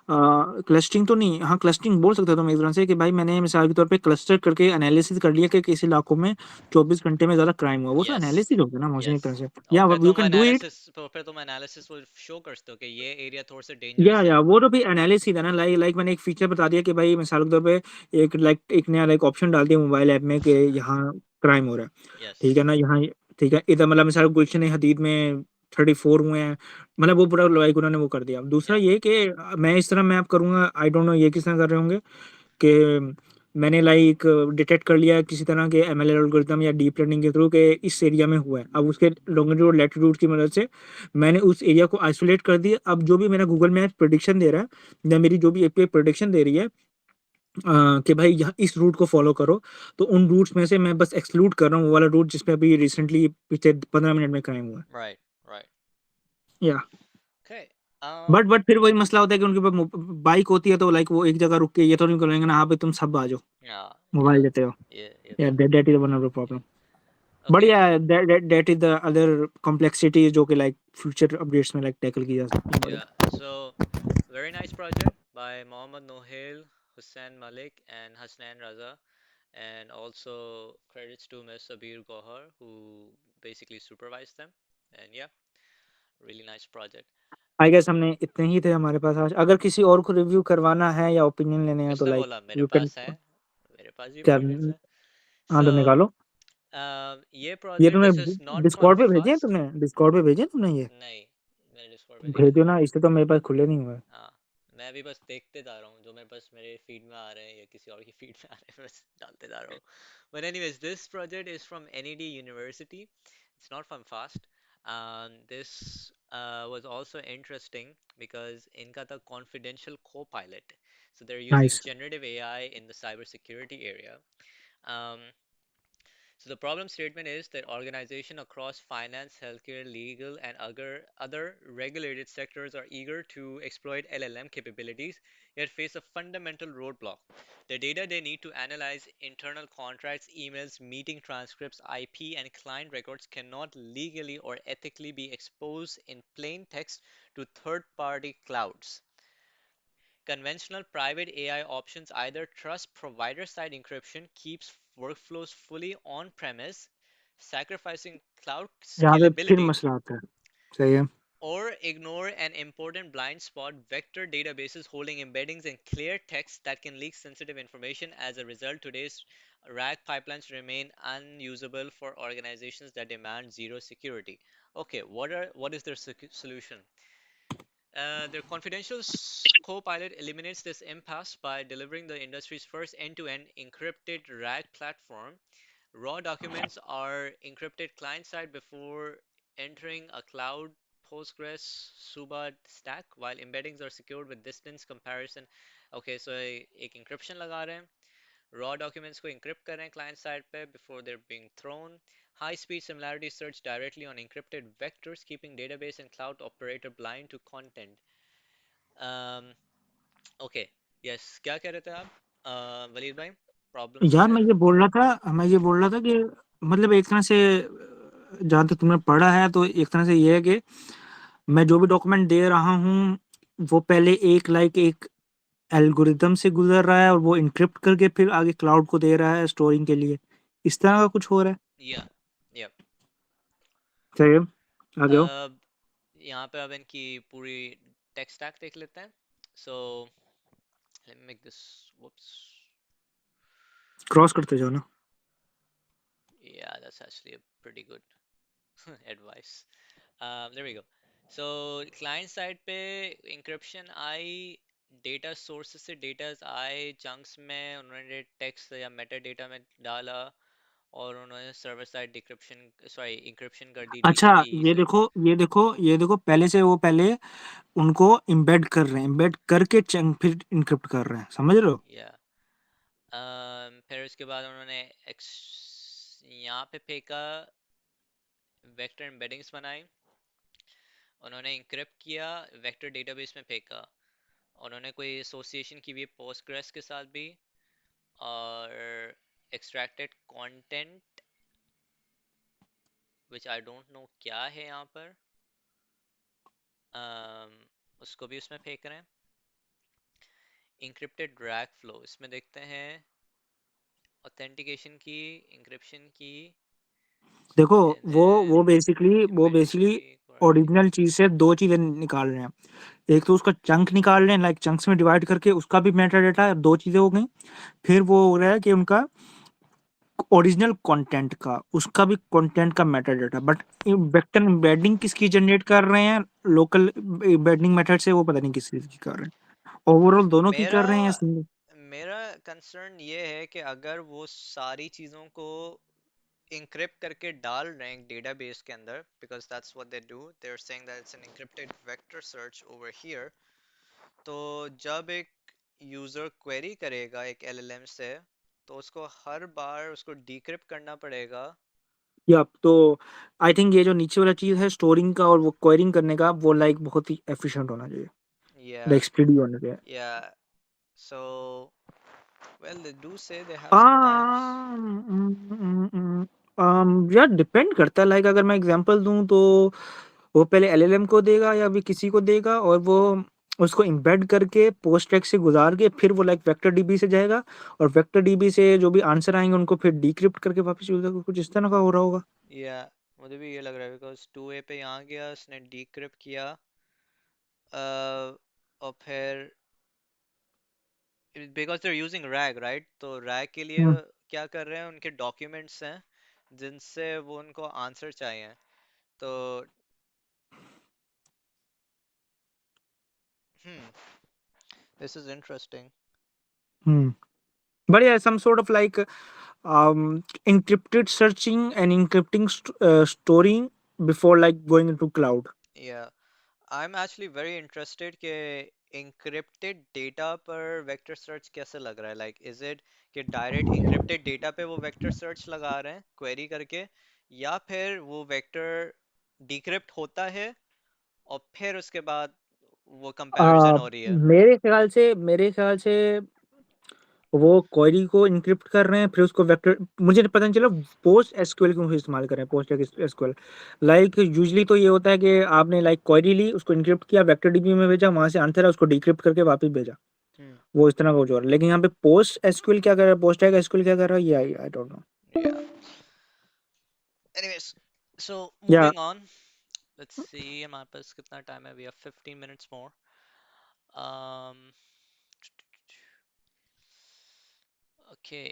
क्लस्टरिंग तो नहीं, हाँ क्लस्टरिंग बोल सकते हो तुम एक तरह से कि भाई मैंने मिसाल के तौर पे क्लस्टर करके एनालिसिस कर लिया कि किस इलाकों में 24 घंटे में ज्यादा क्राइम हुआ, वो तो यस। एनालिसिस हो गया ना मोहसिन एक यस। तरह से। और या फिर यू तुम कैन डू इट। एनालिसिस, तो फिर तुम एनालिसिस को शो कर सकते हो कि ये एरिया थोड़ा सा डेंजरस है। या वो तो भी एनालिसिस है ना, लाइक लाइक मैंने एक फीचर बता दिया कि भाई मिसाल के तौर पे एक नया लाइक ऑप्शन डाल दिया मोबाइल ऐप में कि यहाँ क्राइम हो रहा है। यस। ठीक है ना, यहाँ ठीक है इधर मतलब मिसाल गुलशन हदीद में 34 हुए हैं, मतलब वो पूरा लाइक उन्होंने वो कर दिया। दूसरा या ये कि मैं इस तरह मैप करूंगा, आई डोंट नो ये किस तरह कर रहे होंगे कि मैंने लाइक डिटेक्ट कर लिया किसी तरह के एमएल एल्गोरिथम या डीप लर्निंग के थ्रू कि इस एरिया में हुआ है, अब उसके लॉन्गिट्यूड लैटिट्यूड की मदद से मैंने उस एरिया को आइसोलेट कर दिया। अब जो भी मेरा गूगल मैप प्रेडिक्शन दे रहा है या मेरी जो भी एपीआई प्रेडिक्शन दे रही है कि भाई यहाँ इस रूट को फॉलो करो, तो उन रूट्स में से मैं बस एक्सक्लूड कर रहा हूँ वो वाला रूट जिसपे अभी रिसेंटली पिछले 15 मिनट में क्राइम हुआ है। राइट। राइट। या ओके। बट फिर वही मसला होता है कि उनके पास बाइक होती है तो लाइक वो एक जगह रुक के ये तो नहीं करेंगे ना, हाँ भाई तुम सब आ जाओ या मोबाइल देते हो। ये या तो है। That is one of the problem. But okay. Yeah that is the other complexity जो कि लाइक फ्यूचर अपडेट्स में लाइक टैकल की जा सकती है बड़ी। Yeah, so very nice project by Mohammad Nohail, Hussain Malik, and Hasnan Raza. And also credits to Ms. Sabir Gohar, who basically supervised them. And yeah, really nice project. I guess हमने इतने ही थे हमारे पास आज, अगर किसी और को review करवाना है या ओपिनियन लेने हैं तो किसने लाइक बोला मेरे यू कैन। पास है? मेरे पास भी क्या? projects है. हाँ So तो निकालो। ये ये project, तुमने this is not from Discord पे भेजे हैं? first. तुमने डिस्कॉर्ड पे भेजे हैं तुमने ये? नहीं, मैंने Discord पे नहीं भेज दो भेजे. ना, इससे तो मेरे पास खुले नहीं हुआ है। हाँ, मैं भी बस देखते जा रहा हूँ जो मेरे पास मेरे फीड में आ रहे हैं या किसी और की फीड में आ रहे हैं, बस डालते जा रहा हूँ. But anyways, this project is from NED University. It's not from FAST. This was also interesting because इनका था confidential co-pilot. So they're using nice. generative AI in the cybersecurity area. Um, so the problem statement is that organizations across finance, healthcare, legal, and other regulated sectors are eager to exploit LLM capabilities, yet face a fundamental roadblock. The data they need to analyze, internal contracts, emails, meeting transcripts, IP, and client records, cannot legally or ethically be exposed in plain text to third-party clouds. Conventional private AI options either trust provider-side encryption, keeps workflows fully on-premise, sacrificing cloud यहाँ पे फिर scalability, मसला आता है। सही है। or ignore an important blind spot, vector databases holding embeddings in clear text that can leak sensitive information. As a result, today's RAG pipelines remain unusable for organizations that demand zero security. Okay, what is their solution? Their confidential Copilot eliminates this impasse by delivering the industry's first end-to-end encrypted RAG platform. Raw documents are encrypted client-side before entering a cloud Postgres Suba stack, while embeddings are secured with distance comparison. Okay, so एक encryption लगा रहे हैं, raw documents को encrypt कर रहे हैं client side पे before they're being thrown. High speed similarity search directly on encrypted vectors, keeping database and cloud operator blind to content. Um, okay, yes, क्या कह रहे थे आप वलीद भाई? Problems यार है? मैं ये बोल रहा था कि मतलब एक तरह से जहाँ तक तुमने पढ़ा है तो एक तरह से ये है कि मैं जो भी डॉक्यूमेंट दे रहा हूँ वो पहले एक एल्गोरिदम से गुजर रहा है और वो एन्क्रिप्ट करके फिर आगे क्लाउड को दे रहा है स्टोरिंग के लिए। इस तरह का कुछ हो रहा है? Yeah, yeah. सही है, आगे हो। अब यहाँ पे अब इनकी पूरी टेक स्टैक देख लेते हैं. So let me make this. Whoops. Cross करते जाओ ना। Yeah, that's actually a pretty good advice. There we go. So client side पे encryption आई, data sources से data आए, chunks में उन्होंने text या metadata में डाला, और उन्होंने server side decryption, sorry, encryption कर दी अच्छा, DTP ये से. देखो पहले उनको एम्बेड कर रहे हैं, एम्बेड करके चंक फिर एन्क्रिप्ट कर रहे हैं, समझ रहे हो? Yeah. फिर उसके बाद उन्होंने यहाँ पे फेंका, वेक्टर एम्बेडिंग्स बनाई, उन्होंने इंक्रिप्ट किया, वेक्टर डेटाबेस में फेंका, उन्होंने कोई एसोसिएशन की भी पोस्टग्रेस के साथ भी, और extracted content which I don't no क्या है यहाँ पर, उसको भी उसमें फेंक रहे हैं. इंक्रिप्टेड ड्रैग फ्लो इसमें देखते हैं, ऑथेंटिकेशन की, इंक्रिप्शन की, देखो, एंड देन वो इन्वेंट्री बेसिकली क्वालिटी. ओरिजिनल चीज़ से 2 चीज़ें निकाल रहे हैं। एक तो उसका चंक निकाल रहे हैं, लाइक चंक्स में डिवाइड करके उसका भी मेटाडाटा, 2 चीज़ें हो गई। फिर वो हो रहा है कि उनका ओरिजिनल कंटेंट का, उसका भी कंटेंट का मेटाडाटा, बट वेक्टर एम्बेडिंग किसकी जनरेट कर रहे हैं? लोकल एम्बेडिंग मेथड से, वो पता नहीं किस चीज़ की कर रहे हैं। ओवरऑल दोनों की मेरा कर रहे हैं या सिंगल? मेरा कंसर्न ये है कि अगर वो सारी चीज़ों को encrypt करके डाल रहे हैं डेटाबेस के अंदर, because that's what they do, they're saying that it's an encrypted vector search over here, तो जब एक यूजर क्वेरी करेगा एक एलएलएम से, तो उसको हर बार उसको डिक्रिप्ट करना पड़ेगा. या तो आई थिंक ये जो नीचे वाला चीज़ है स्टोरिंग का और वो क्वेरिंग करने का, वो लाइक बहुत ही एफिशिएंट होना चाहिए, या लाइक स्पीडी होना चाहिए। या सो well, they do say they have some times. यार डिपेंड करता है, लाइक अगर मैं एग्जांपल दूं तो वो पहले एलएलएम को देगा या भी किसी को देगा, और वो उसको एम्बेड करके पोस्टफिक्स से गुजार के फिर वो लाइक वेक्टर डीबी से जाएगा, और वेक्टर डीबी से जो भी आंसर आएंगे उनको फिर डिक्रिप्ट करके वापस यूजर को, कुछ इस तरह का हो रहा होगा। या मुझे भी ये लग रहा है, बिकॉज 2A पे यहाँ गया, उसने डिक्रिप्ट किया, और फिर because they're using rag, right, तो रैग के लिए हम्म क्या कर रहे हैं, उनके डॉक्यूमेंट्स हैं जिनसे वो उनको आंसर चाहिए. तो hmm, this is interesting. Hmm but yeah some sort of like encrypted searching and encrypting storing before like going into cloud. Yeah, I'm actually very interested कि encrypted data पर vector search कैसे लग रहा है, like is it कि direct encrypted data पे वो vector search लगा रहे हैं query करके, या फिर वो vector decrypt होता है और फिर उसके बाद वो आ, comparison हो रही है. मेरे ख्याल से वो क्वेरी को इनक्रिप्ट कर रहे हैं, फिर उसको वेक्टर, मुझे तो पता नहीं चला पोस्ट एसक्यूएल क्यों इस्तेमाल कर रहे हैं, पोस्ट एसक्यूएल। लाइक यूजली तो ये होता है कि आपने लाइक क्वेरी ली, उसको इनक्रिप्ट किया, वेक्टर डीबी में भेजा, वहां से आंसर है, उसको डिक्रिप्ट करके वापस भेजा, Hmm. वो इस तरह का कुछ और है। लेकिन यहाँ पे पोस्ट एसक्यूएल क्या कर रहा है, पोस्ट एसक्यूएल क्या कर रहा है, ये आई don't no. Yeah. Anyways, so या moving on. Let's see हमारे पास कितना time है. We have 15 minutes more. Um, okay.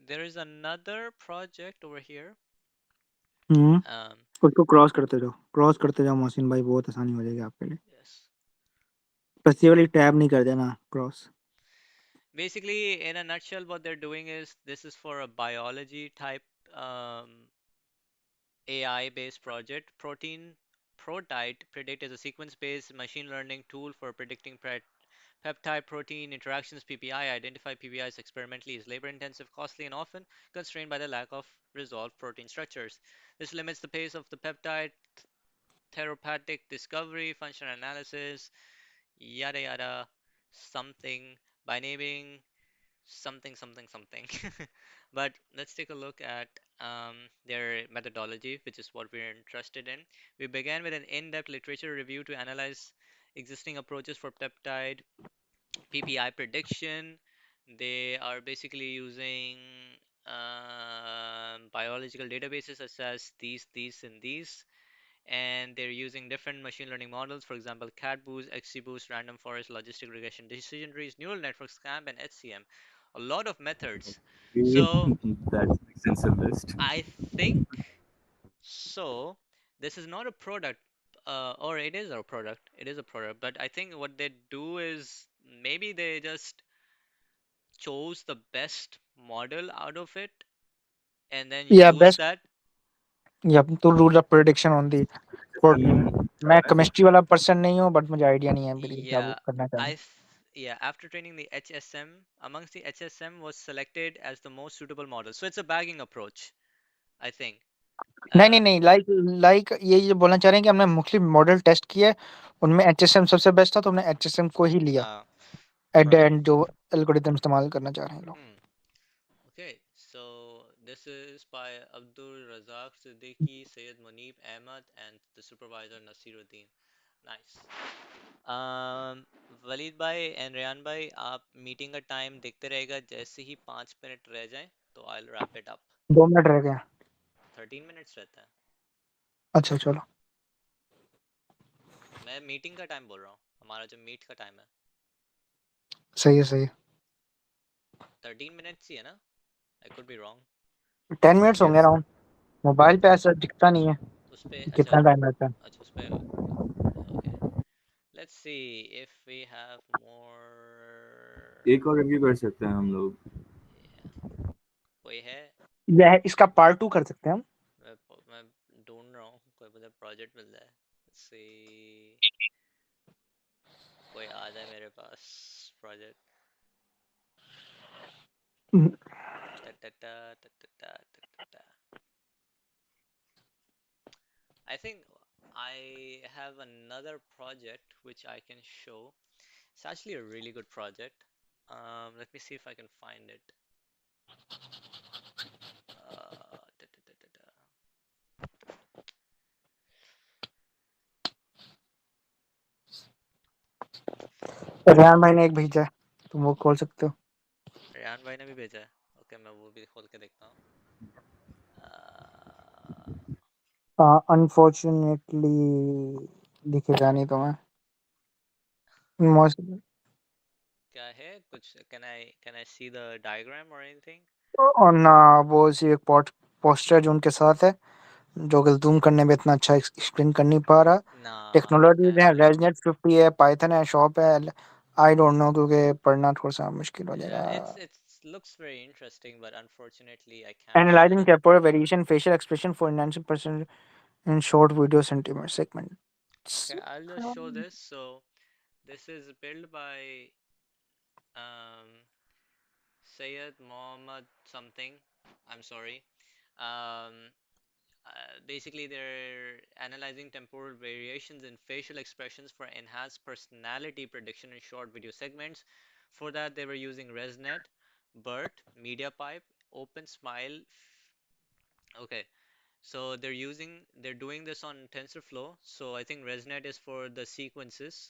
There is another project over here. Hmm Um, उसको क्रॉस करते जाओ मोहसिन भाई, बहुत आसानी हो जाएगी आपके लिए। yes. बस ये वाली टैब नहीं कर देना cross. Basically, in a nutshell, what they're doing is this is for a biology type um, AI-based project. Protein Protite Predict is a sequence-based machine learning tool for predicting peptide protein interactions. PPI identify PPIs experimentally is labor-intensive, costly, and often constrained by the lack of resolved protein structures. This limits the pace of the peptide therapeutic discovery, functional analysis, yada yada, something by naming something something something. But let's take a look at their methodology, which is what we're interested in. We began with an in-depth literature review to analyze existing approaches for peptide PPI prediction. They are basically using biological databases such as these, and these, and they're using different machine learning models, for example, CatBoost, XGBoost, random forest, logistic regression, decision trees, neural networks, SCAMP, and HCM. A lot of methods. So That's an extensive list. I think so. This is not a product, or it is a product. It is a product, but I think what they do is maybe they just chose the best model out of it and then या use best, that. या तो rule of prediction on the protein. मैं I think chemistry वाला person नहीं हूँ, but मुझे idea नहीं है बिल्कुल क्या वो Yeah, करना चाह रहे I हैं। th yeah, after training the HSM, amongst the HSM was selected as the most suitable model. So it's a bagging approach, I think. नहीं नहीं Uh, नहीं, लाइक लाइक ये बोलना चाह रहे हैं कि हमने मुख्तलिफ मॉडल टेस्ट किए, उनमें एचएसएम सबसे बेस्ट था, तो हमने एचएसएम को ही लिया uh, at the right. And, जो एल्गोरिथम इस्तेमाल करना चाह रहे हैं लोग। Hmm. Okay, so this is by Abdul Razak Siddiqui, Syed Munib Ahmad, and the supervisor Nasiruddin. Nice. Um, Waleed भाई एंड रेहान भाई, आप मीटिंग का टाइम देखते रहेगा, जैसे ही 5 मिनट रह जाएं तो I will wrap it up. 2 minute रह गए। 13 मिनट्स रहता है। अच्छा चलो। मैं मीटिंग का टाइम बोल रहा हूँ, हमारा जो मीट का टाइम है। सही है सही है। 13 मिनट्स ही है ना? I could be wrong. 10 minutes होंगे yes. अराउंड। मोबाइल पे ऐसा दिखता नहीं है उस पे कि अच्छा, कितना टाइम रहता है। अच्छा उस पे। Okay, let's see if we have more. एक और रिव्यू कर सकते हैं हम लोग। कोई है? यह इसका पार्ट 2 कर सकते हैं हम। मैं ढूंढ रहा हूँ, कोई मुझे प्रोजेक्ट मिल जाए। लेट्स सी, कोई आ जाए मेरे पास प्रोजेक्ट। हम्म, टा टा टा टा टा टा टा टा टा। I think I have another project which I can show. It's actually a really good project. Let me see if I can find it. Da, da, da, da, da. Rehan भाई ने एक भेजा है, तुम वो खोल सकते हो। रेहान भाई ने भी भेजा है। ओके, मैं वो भी खोल के देखता हूँ। अनफॉर्चुनेटली दिखेगा नहीं तुम्हें। मोस्ट क्या है कुछ? Can I see the diagram और एनीथिंग? और ना, वो सी एक पोस्टर जो उनके साथ है, जो कि जूम करने में इतना अच्छा एक्सप्लेन कर नहीं पा रहा। ना, टेक्नोलॉजीज है, ऐसे रेजनेट 50 है, पाइथन है, शॉप है। आई डोंट नो, क्योंकि पढ़ना थोड़ा सा मुश्किल हो yeah, जाएगा। it's looks very interesting, but unfortunately I can't analysing show. Temporal variation facial expression for 90% in short video segments. Okay, I'll just show this. So this is built by um Sayed Mohammed something. I'm sorry. Um, Basically, they're analyzing temporal variations in facial expressions for enhanced personality prediction in short video segments. For that, they were using ResNet, BERT, MediaPipe, OpenSmile. Okay, so they're doing this on TensorFlow. So I think ResNet is for the sequences.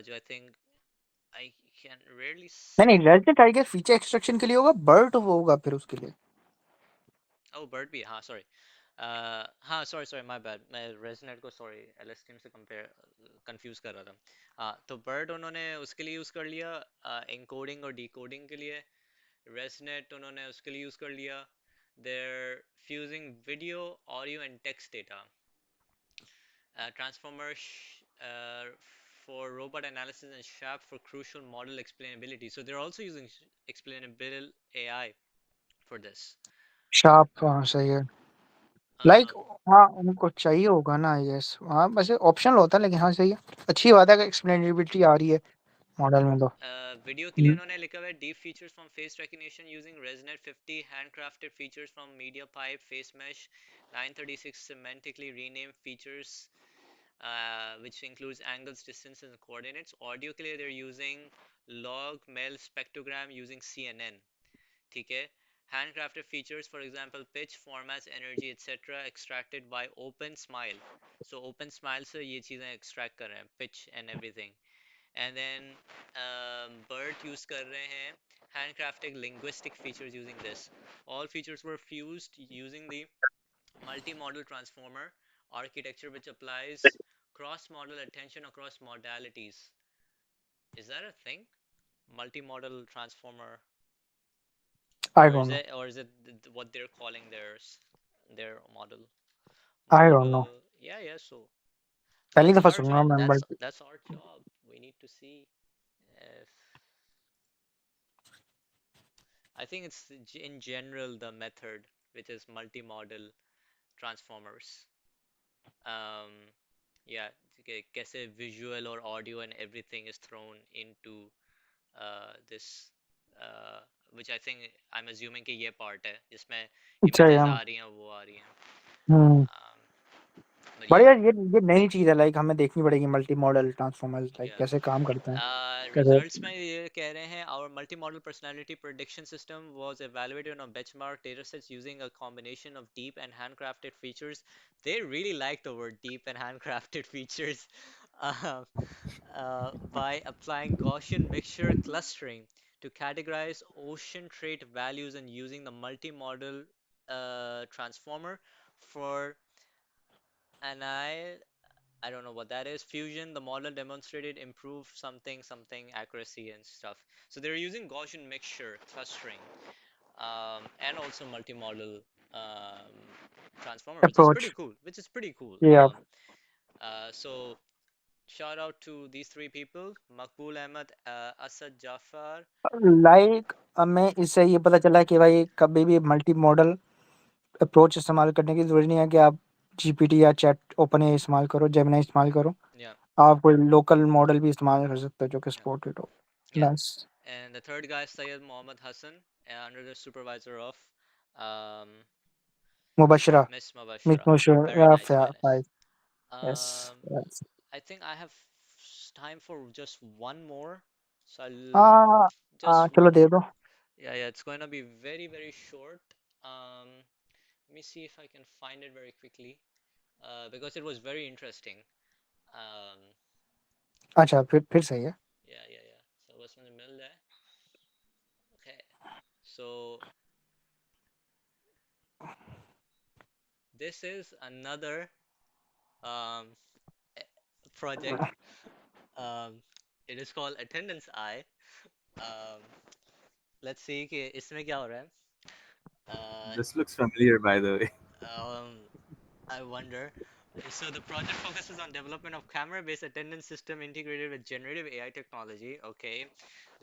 जो I think I can rarely नहीं see. नहीं, resonate आई feature extraction के लिए होगा, Burt होगा फिर उसके लिए। Oh, BERT भी, हाँ, sorry. हाँ सॉरी माय बैड, मैं रेजनेट को सॉरी एलएसटीएम से कंपेयर कंफ्यूज कर रहा था। हाँ तो बर्ड उन्होंने उसके लिए यूज़ कर लिया एनकोडिंग और डिकोडिंग के लिए। रेजनेट उन्होंने उसके लिए यूज़ कर लिया, they're fusing video audio and text data. Transformer for robot analysis and SHAP for crucial model explainability. So they're also using explainable AI for this. Sharp, हाँ सही है। लाइक Um, हाँ, उनको चाहिए होगा ना, यस हाँ, वैसे ऑप्शनल होता है लेकिन हाँ सही है। अच्छी बात है कि एक्सप्लेनेबिलिटी आ रही है मॉडल में तो। वीडियो के लिए उन्होंने लिखा हुआ है deep features from face recognition using ResNet 50 handcrafted features from MediaPipe face mesh 936 semantically renamed features which includes angles, distances, and coordinates. Audio के लिए they're using log mel spectrogram using CNN. ठीक है, handcrafted features for example pitch formats energy etc extracted by OpenSmile. So OpenSmile से ये चीज़ें extract कर रहे हैं pitch and everything. And then BERT use कर रहे हैं handcrafted linguistic features using this. All features were fused using the multi-model transformer architecture which applies cross-model attention across modalities. Is that a thing? Multi-model transformer, I don't no, or is it what they're calling their model? I don't no, Yeah, so पहली that's दफा our सुन रहा हूँ मैं that's but that's our job. We need to see if I think it's in general the method which is multi-model transformers. Um, yeah, कैसे visual or audio and everything is thrown into this, uh, which I think I'm assuming कि ये part है जिसमें अच्छा images यार। आ रही हैं वो आ रही हैं। हम्म। But बट yeah, यार ये नई चीज है, लाइक हमें देखनी पड़ेगी multi modal transformers like yeah. कैसे काम करते हैं कैसे। Results में ये कह रहे हैं our multimodal personality prediction system was evaluated on benchmark datasets using a combination of deep and handcrafted features. They really like the word deep and handcrafted features. Uh, by applying Gaussian mixture clustering to categorize ocean trait values and using the multimodal transformer for I don't know what that is. Fusion, the model demonstrated improved something accuracy and stuff. So they're using Gaussian mixture clustering and also multimodal um, transformer, which is approach pretty cool. Which is pretty cool. ये आप So shout out to these three people: Makbul Ahmed, Asad Jafar. Like हमें इससे ये पता चला कि भाई कभी भी मल्टी मॉडल अप्रोच इस्तेमाल करने की ज़रूरत नहीं है कि आप जीपीटी या चैट ओपन एआई इस्तेमाल करो, जेमिनी इस्तेमाल करो। Yeah, आप कोई लोकल मॉडल भी इस्तेमाल कर सकते हो जो कि yeah, सपोर्टेड हो। yeah. Nice. And the third guy, Syed Mohammad Hassan, under the supervisor of um, Mubashra, Miss Meet Mubashira. मुशर Very या nice, very nice. Five. Yes. Um, I think I have time for just one more, so I'll हाँ हाँ, just चलो दे दो। yeah, it's going to be very short. Um, let me see if I can find it very quickly, because it was very interesting. Um, अच्छा, फिर सही है। yeah. So what's in the middle there? Okay, so this is another um project. Um, it is called Attendance Eye. Um, let's see कि इसमें क्या हो रहा है. Uh, This looks familiar, by the way. um, I wonder. So the project focuses on development of camera-based attendance system integrated with generative AI technology. Okay,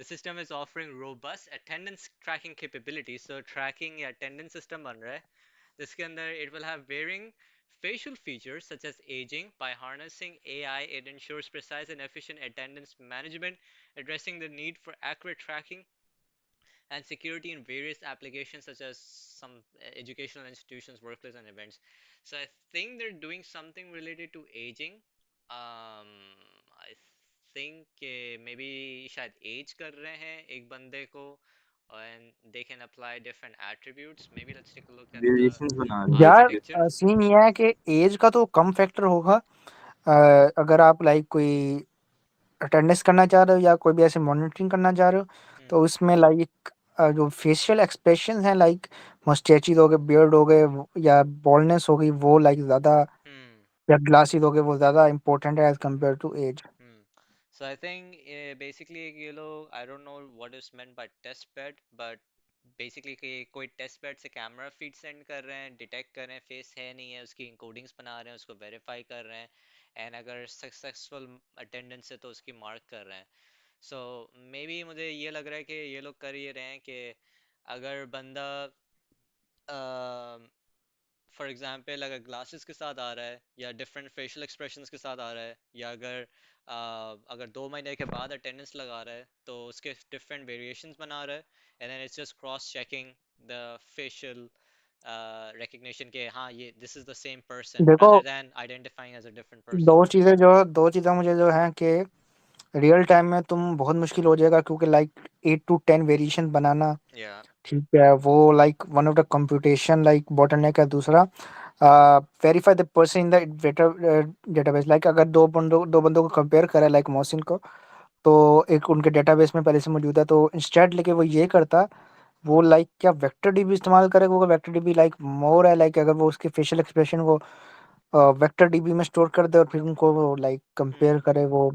the system is offering robust attendance tracking capabilities. So tracking या attendance system बन रहा है. जिसके अंदर it will have varying facial features such as aging. By harnessing AI, it ensures precise and efficient attendance management, addressing the need for accurate tracking and security in various applications such as some educational institutions, workplace, and events. So I think they're doing something related to aging. I think maybe शायद age कर रहे हैं एक बंदे को and they can apply different attributes. Maybe let's take a look at the Variations बना रहे हैं यार basically. architecture. सीन ये है कि एज का तो कम फैक्टर होगा। अगर आप लाइक कोई अटेंडेंस करना चाह रहे हो या कोई भी ऐसे मॉनिटरिंग करना चाह रहे हो Hmm. तो उसमें लाइक जो फेशियल एक्सप्रेशन हैं लाइक मस्टैचीज हो गए, बियर्ड हो गए या बॉल्डनेस हो गई, वो लाइक ज़्यादा Hmm. या ग्लासीज हो गए, वो ज़्यादा इंपॉर्टेंट है as compare to as. Hmm. So I think basically ये लोग I don't know what is meant by test bed but basically कि कोई test bed से कैमरा फीड सेंड कर रहे हैं, डिटेक्ट कर रहे हैं फेस है नहीं है, उसकी इंकोडिंग्स बना रहे हैं, उसको वेरीफाई कर रहे हैं एंड अगर सक्सेसफुल अटेंडेंस है तो उसकी मार्क कर रहे हैं। सो मे बी मुझे ये लग रहा है कि ये लोग कर ये रहे हैं कि अगर बंदा फॉर एग्जांपल अगर ग्लासेस के साथ आ रहा है या डिफरेंट फेशियल एक्सप्रेशंस के साथ आ रहा है या अगर 2 महीने के बाद अटेंडेंस लगा रहा है तो उसके डिफरेंट वेरिएशंस बना रहा है and then it's just cross checking the facial recognition के हाँ ये this is the same person देखो, rather than identifying as a different person. दो चीज़ें मुझे जो है कि रियल टाइम में तुम बहुत मुश्किल हो जाएगा, क्योंकि like 8 to 10 variation banana, Yeah. ठीक है, वो like one of the computation like bottleneck है। दूसरा, verify the person in the database, like अगर दो बंदों को कंपेयर करें लाइक मोहसिन को, तो एक उनके डेटाबेस में पहले से मौजूद है, तो इंस्टेड लेके वो ये करता, वो लाइक क्या वेक्टर डीबी इस्तेमाल करेगा, वो वेक्टर डीबी लाइक मोर है, लाइक अगर वो उसके फेशियल एक्सप्रेशन को वेक्टर डीबी में स्टोर कर दे और फिर उनको वो लाइक कंपेयर Hmm. करे, वो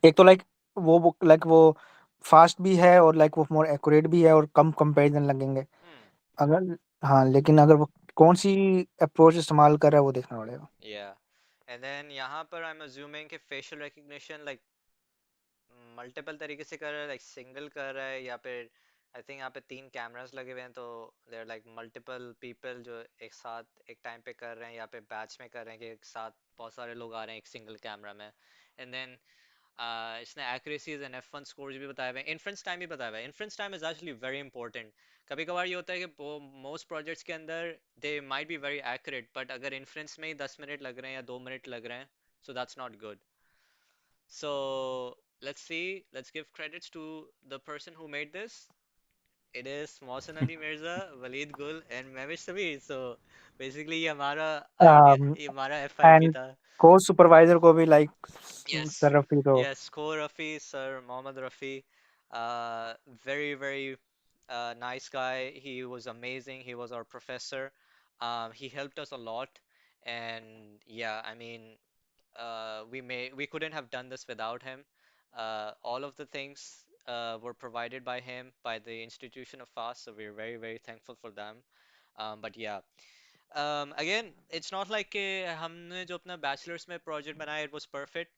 एक तो लाइक वो फास्ट भी है और लाइक वो मोर एक्यूरेट भी है और कम कंपैरिजन लगेंगे Hmm. अगर, हाँ, लेकिन अगर वो कौन सी अप्रोच इस्तेमाल कर रहा है वो देखना पड़ेगा। Yeah. And then यहाँ पर I'm assuming कि facial recognition like मल्टीपल तरीके से कर रहा है लाइक सिंगल कर रहा है या फिर आई थिंक यहाँ पे 3 कैमरास लगे हुए हैं तो देर लाइक मल्टीपल पीपल जो एक साथ एक टाइम पे कर रहे हैं या पे बैच में कर रहे हैं कि एक साथ बहुत सारे लोग आ रहे हैं एक सिंगल कैमरा में एंड देन इसने एक्यूरेसीज एंड F1 स्कोर्स भी बताए हुए हैं इन्फ्रेंस टाइम भी बताया हुआ है inference time is actually very important कभी कभार ये होता है कि मोस्ट प्रोजेक्ट्स के अंदर they might be very accurate but अगर इन्फ्रेंस में ही 10 मिनट लग रहे हैं या 2 मिनट लग रहे हैं so that's not good so let's see. Let's give credits to the person who made this. It is Mohsen Ali Mirza, Waleed Gul, and Mehwish Sabir. So basically ये हमारा आईटी ये हमारा FIP एंड था. को supervisor को भी like Yes, sir Rafi तो yes. Ko Rafi, Sir Mohammad Rafi. Very very nice guy. He was amazing. He was our professor. He helped us a lot. And yeah, I mean, we couldn't have done this without him. All of the things were provided by him, by the institution of FAST, so we're very, very thankful for them. But yeah, again, it's not like कि हमने जो अपना bachelors में project बनाया it was perfect.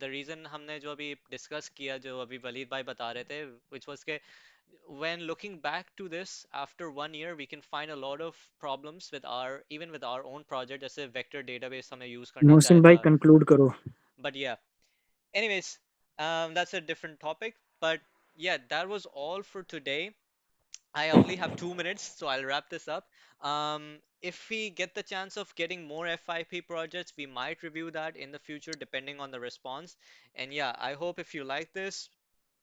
The reason हमने जो अभी discuss किया जो अभी वलीद भाई बता रहे थे which was कि when looking back to this after 1 year we can find a lot of problems with our even with our own project जैसे vector database हमने यूज करना चाहा मोहसिन भाई था. कंक्लूड करो। But yeah, anyways, that's a different topic. But yeah, that was all for today. I only have 2 minutes, so I'll wrap this up. If we get the chance of getting more FIP projects, we might review that in the future, depending on the response. And yeah, I hope if you like this,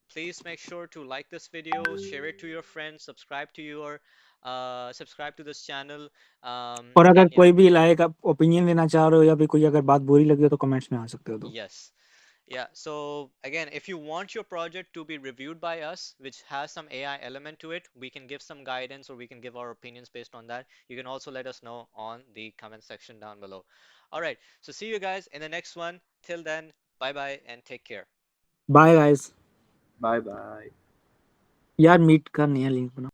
please make sure to like this video, share it to your friends, subscribe to this channel. और अगर And yeah, कोई भी like आप opinion देना चाह रहे हो या फिर कोई अगर बात बुरी लगी हो तो कमेंट्स में आ सकते हो तो। yes. Yeah, so again, if you want your project to be reviewed by us, which has some AI element to it, we can give some guidance or we can give our opinions based on that. You can also let us know on the comment section down below. All right, so see you guys in the next one. Till then, bye bye and take care. Bye guys. Bye bye. यार meet का नया link बना।